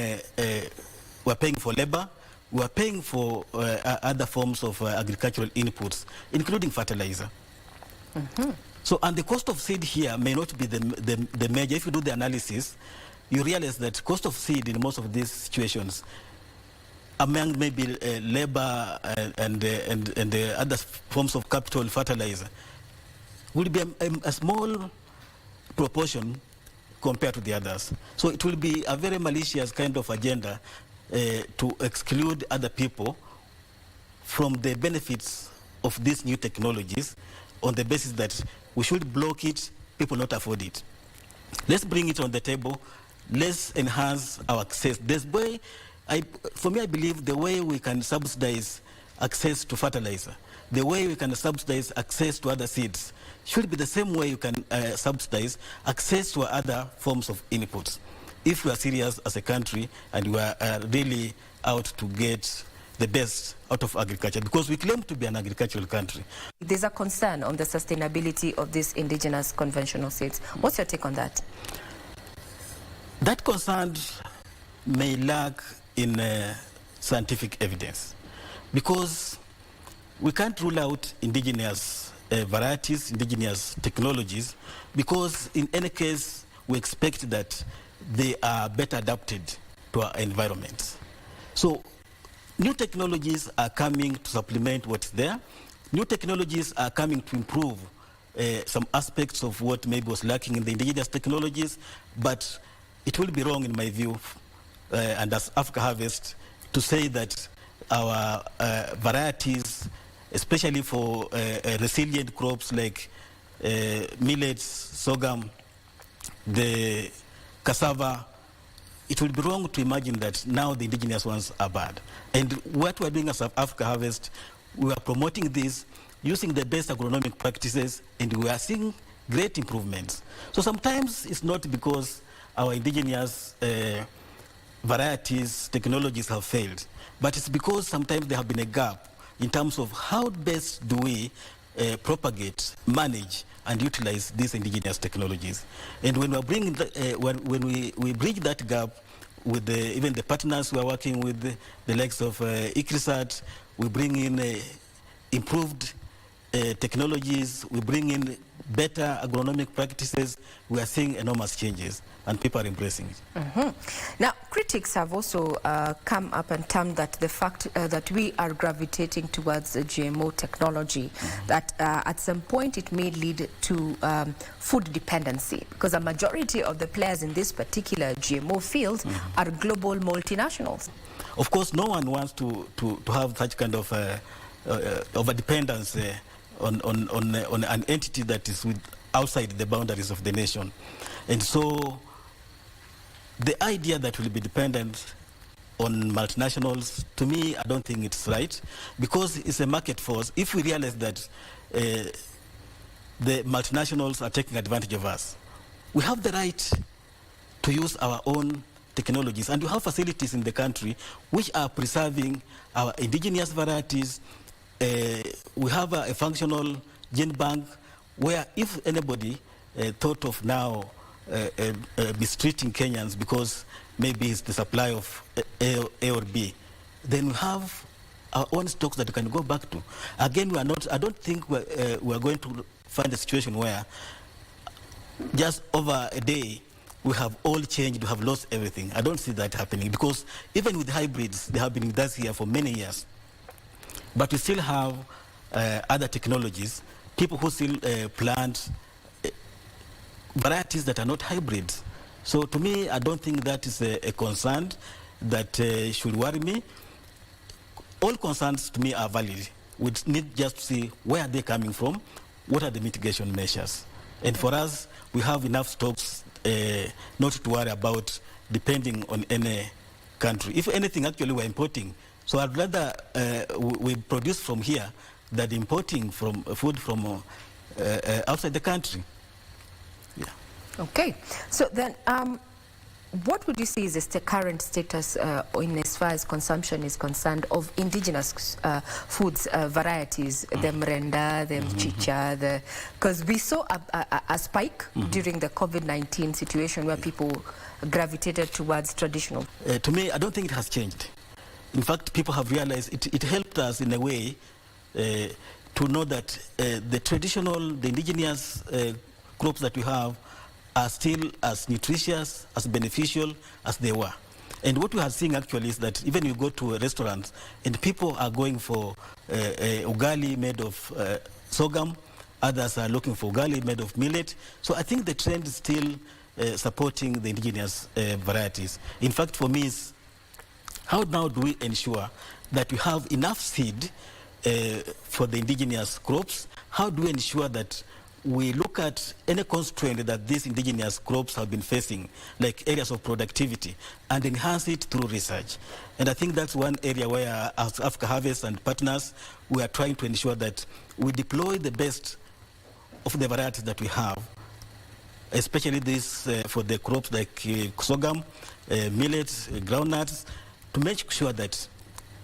we're paying for labor, we are paying for other forms of agricultural inputs, including fertilizer. So, and the cost of seed here may not be the major. If you do the analysis, you realize that cost of seed in most of these situations, among maybe labor and the other forms of capital fertilizer, will be a small proportion compared to the others. So it will be a very malicious kind of agenda to exclude other people from the benefits of these new technologies on the basis that we should block it, people not afford it. Let's bring it on the table. Let's enhance our access. For me, I believe the way we can subsidize access to fertilizer, the way we can subsidize access to other seeds, should be the same way you can subsidize access to other forms of inputs. If we are serious as a country and we are really out to get the best out of agriculture, because we claim to be an agricultural country. There's a concern on the sustainability of these indigenous conventional seeds. What's your take on that? That concern may lack in scientific evidence, because we can't rule out indigenous varieties, indigenous technologies, because in any case we expect that they are better adapted to our environment. So new technologies are coming to supplement what's there. New technologies are coming to improve some aspects of what maybe was lacking in the indigenous technologies, but it will be wrong in my view, and as Africa Harvest, to say that our varieties, especially for resilient crops like millets, sorghum, the cassava, it would be wrong to imagine that now the indigenous ones are bad. And what we're doing as Africa Harvest, we are promoting this using the best agronomic practices, and we are seeing great improvements. So sometimes it's not because our indigenous varieties, technologies have failed, but it's because sometimes there have been a gap in terms of how best do we propagate, manage, and utilize these indigenous technologies. And when we're bringing, when we bridge that gap with even the partners we are working with, the likes of ICRISAT, we bring in improved technologies, we bring in better agronomic practices, we are seeing enormous changes, and people are embracing it. Now, critics have also come up and termed that the fact that we are gravitating towards GMO technology, that at some point it may lead to food dependency, because a majority of the players in this particular GMO field are global multinationals. Of course, no one wants to have such kind of a dependence on an entity that is outside the boundaries of the nation. And so the idea that we'll be dependent on multinationals, to me, I don't think it's right, because it's a market force. If we realize that the multinationals are taking advantage of us, we have the right to use our own technologies, and we have facilities in the country which are preserving our indigenous varieties. We have a functional gene bank where if anybody thought of now mistreating Kenyans because maybe it's the supply of A or B, then we have our own stocks that we can go back to. Again, I don't think we're going to find a situation where just over a day we have all changed, we have lost everything. I don't see that happening, because even with hybrids, they have been with us here for many years. But we still have other technologies, people who still plant varieties that are not hybrids. So to me, I don't think that is a concern that should worry me. All concerns to me are valid. We need just to see where they're coming from, what are the mitigation measures. And for us, we have enough stocks not to worry about depending on any country. If anything, actually, we're importing. So I'd rather we produce from here than importing from food from outside the country. Yeah. Okay. So then, what would you say is the current status in as far as consumption is concerned of indigenous foods varieties, the mrenda, the mchicha, because we saw a spike during the COVID-19 situation where people gravitated towards traditional? To me, I don't think it has changed. In fact, people have realized it helped us in a way to know that the traditional, the indigenous crops that we have are still as nutritious, as beneficial as they were. And what we are seeing actually is that even you go to a restaurant and people are going for ugali made of sorghum, others are looking for ugali made of millet. So I think the trend is still supporting the indigenous varieties. In fact, for me, it's how now do we ensure that we have enough seed for the indigenous crops? How do we ensure that we look at any constraint that these indigenous crops have been facing, like areas of productivity, and enhance it through research? And I think that's one area where, as Africa Harvest and partners, we are trying to ensure that we deploy the best of the varieties that we have, especially this for the crops like sorghum, millet, groundnuts, to make sure that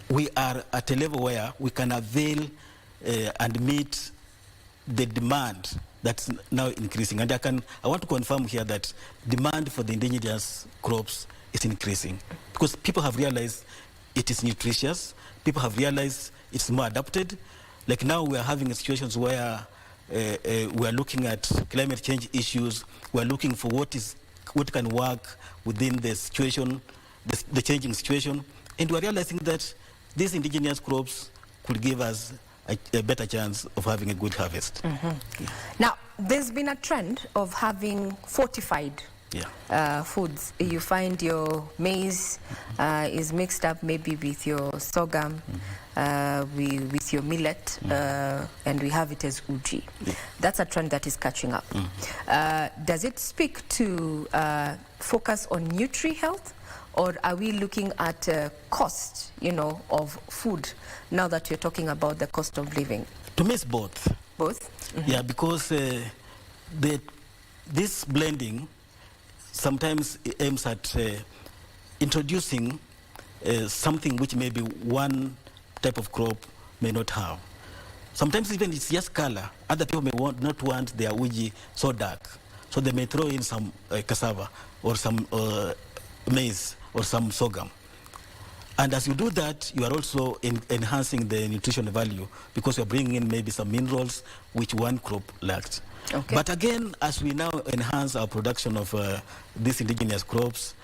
we are at a level where we can avail and meet the demand that's now increasing. And I want to confirm here that demand for the indigenous crops is increasing, because people have realized it is nutritious, people have realized it's more adapted. Like now we are having situations where we are looking at climate change issues, we are looking for what can work within the situation, the changing situation, and we are realizing that these indigenous crops could give us a better chance of having a good harvest. Now, there's been a trend of having fortified foods. You find your maize is mixed up maybe with your sorghum, with your millet, and we have it as uji. That's a trend that is catching up. Does it speak to focus on nutri-health, or are we looking at cost, of food, now that you're talking about the cost of living? To me, it's both. Both? Yeah, because this blending sometimes aims at introducing something which maybe one type of crop may not have. Sometimes even it's just color. Other people may not want their uji so dark, so they may throw in some cassava or some maize or some sorghum. And as you do that, you are also enhancing the nutritional value because you're bringing in maybe some minerals which one crop lacked. Okay. But again, as we now enhance our production of these indigenous crops,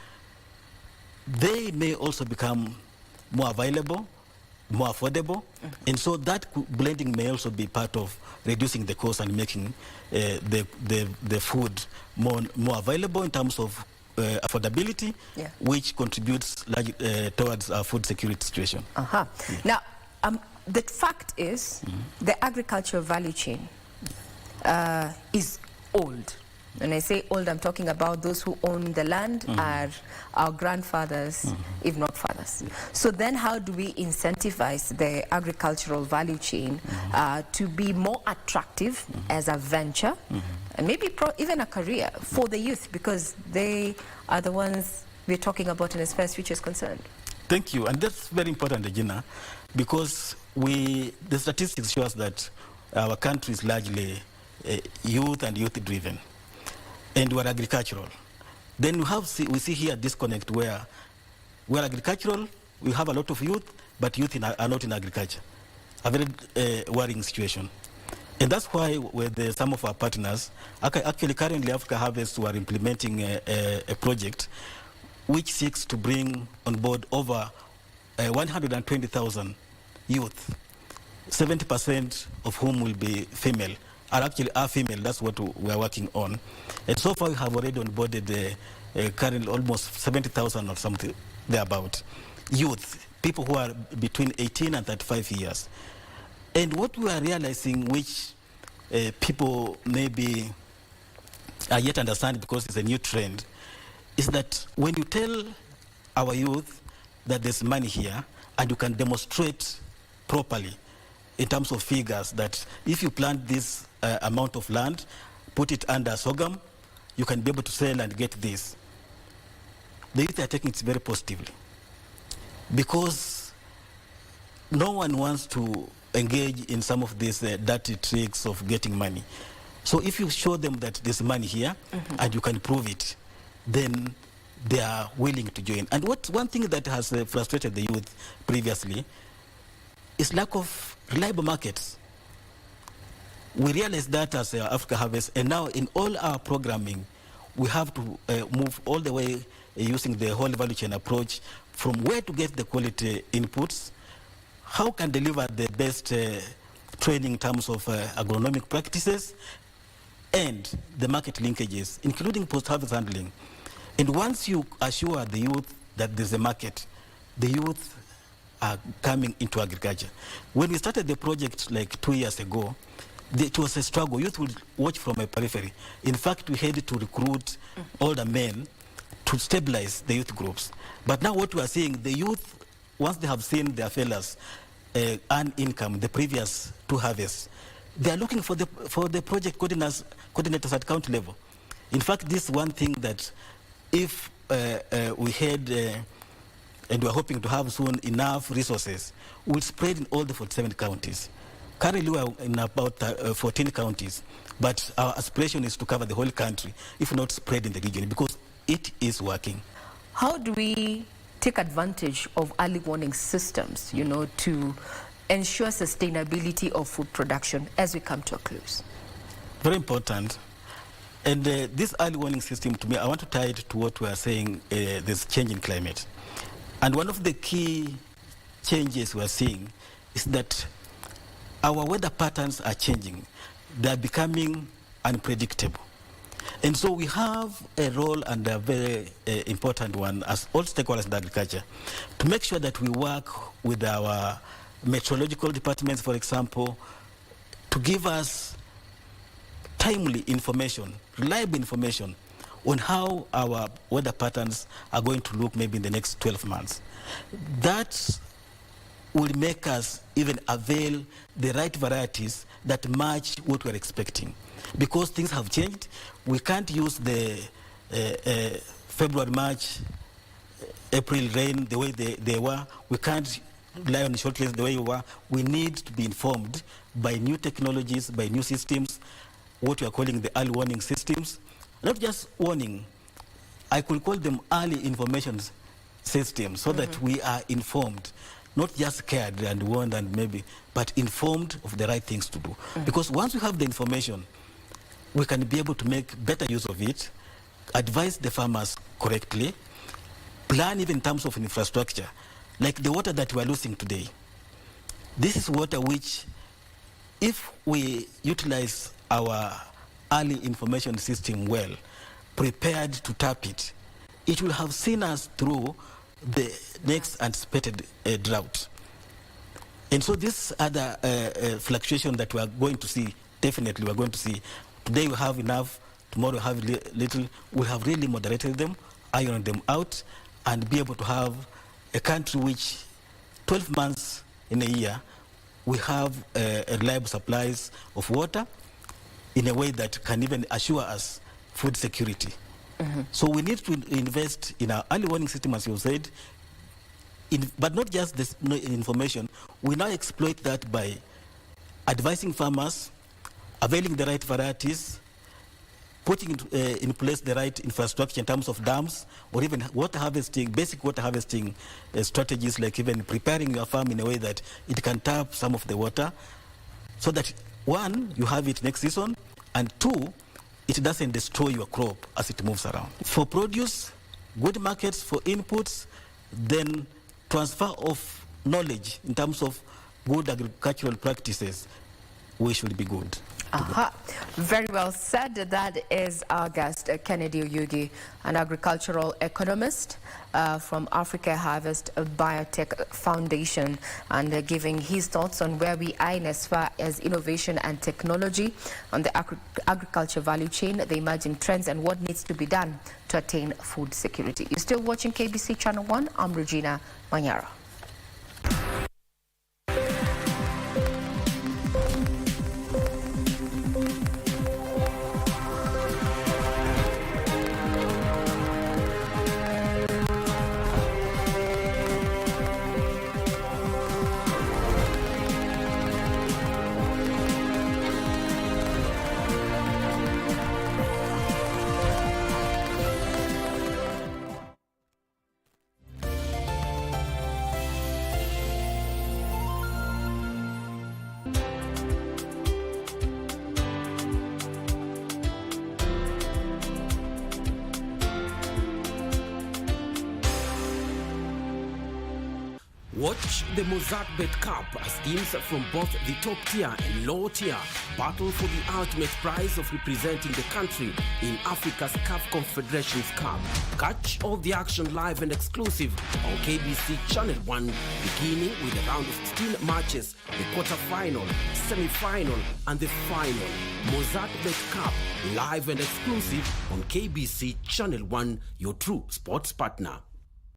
they may also become more available, more affordable, and so that blending may also be part of reducing the cost and making the food more available in terms of affordability, which contributes towards our food security situation. Now, the fact is, the agricultural value chain is old. When I say old, I'm talking about those who own the land are our grandfathers, if not fathers. So then how do we incentivize the agricultural value chain to be more attractive as a venture, and maybe even a career for the youth, because they are the ones we're talking about in as far as future is concerned? Thank you, and that's very important, Regina, because the statistics show us that our country is largely youth and youth-driven, and we're agricultural. Then we see here a disconnect where we're agricultural, we have a lot of youth, but youth are not in agriculture. A very worrying situation. And that's why with some of our partners, actually currently Africa Harvest, we are implementing a project which seeks to bring on board over 120,000 youth, 70% of whom will be female, are female. That's what we are working on. And so far we have already onboarded currently almost 70,000 or something thereabout youth, people who are between 18 and 35 years. And what we are realizing, which people maybe are yet understand because it's a new trend, is that when you tell our youth that there's money here and you can demonstrate properly in terms of figures that if you plant this amount of land, put it under sorghum, you can be able to sell and get this. The youth are taking it very positively because no one wants to engage in some of these dirty tricks of getting money. So if you show them that there's money here and you can prove it, then they are willing to join. And one thing that has frustrated the youth previously is lack of reliable markets. We realized that as Africa Harvest, and now in all our programming, we have to move all the way using the whole value chain approach from where to get the quality inputs, how can deliver the best training in terms of agronomic practices, and the market linkages, including post-harvest handling. And once you assure the youth that there's a market, the youth are coming into agriculture. When we started the project like 2 years ago, it was a struggle. Youth would watch from a periphery. In fact, we had to recruit older men to stabilize the youth groups. But now what we are seeing, the youth, once they have seen their fellows earn income the previous 2 harvests, they are looking for the project coordinators at county level. In fact, this is one thing that if we had, and we're hoping to have soon enough resources, we'll spread in all the 47 counties. Currently, we are in about 14 counties, but our aspiration is to cover the whole country, if not spread in the region, because it is working. How do we take advantage of early warning systems, to ensure sustainability of food production as we come to a close? Very important. And this early warning system, to me, I want to tie it to what we are saying, this change in climate. And one of the key changes we are seeing is that our weather patterns are changing. They are becoming unpredictable. And so we have a role, and a very important one, as all stakeholders in agriculture, to make sure that we work with our meteorological departments, for example, to give us timely information, reliable information on how our weather patterns are going to look maybe in the next 12 months. That will make us even avail the right varieties that match what we're expecting. Because things have changed, we can't use the February, March, April rain the way they were. We can't rely on short rains the way we were. We need to be informed by new technologies, by new systems, what we are calling the early warning systems. Not just warning, I could call them early information system so that we are informed, not just scared and warned and maybe, but informed of the right things to do. Because once we have the information, we can be able to make better use of it, advise the farmers correctly, plan even in terms of infrastructure, like the water that we are losing today. This is water which, if we utilize our early information system well, prepared to tap it, it will have seen us through the next anticipated drought. And so this other fluctuation that we are going to see, definitely we are going to see. Today we have enough, tomorrow we have little. We have really moderated them, ironed them out, and be able to have a country which 12 months in a year, we have reliable supplies of water in a way that can even assure us food security. So we need to invest in our early warning system, as you said, but not just this information. We now exploit that by advising farmers, availing the right varieties, putting in place the right infrastructure in terms of dams, or even water harvesting, basic water harvesting strategies, like even preparing your farm in a way that it can tap some of the water, so that one, you have it next season, and two, it doesn't destroy your crop as it moves around. For produce, good markets for inputs, then transfer of knowledge in terms of good agricultural practices, we should be good. Very well said. That is our guest, Kennedy Oyugi, an agricultural economist from Africa Harvest Biotech Foundation, and giving his thoughts on where we are in as far as innovation and technology on the agriculture value chain, the emerging trends, and what needs to be done to attain food security. You're still watching KBC Channel 1. I'm Regina Manyara. Watch the Mozartbet Cup as teams from both the top tier and low tier battle for the ultimate prize of representing the country in Africa's CAF Confederations Cup. Catch all the action live and exclusive on KBC Channel 1, beginning with a round of 16 matches, the quarter-final, semi-final, and the final. Mozartbet Cup, live and exclusive on KBC Channel 1, your true sports partner.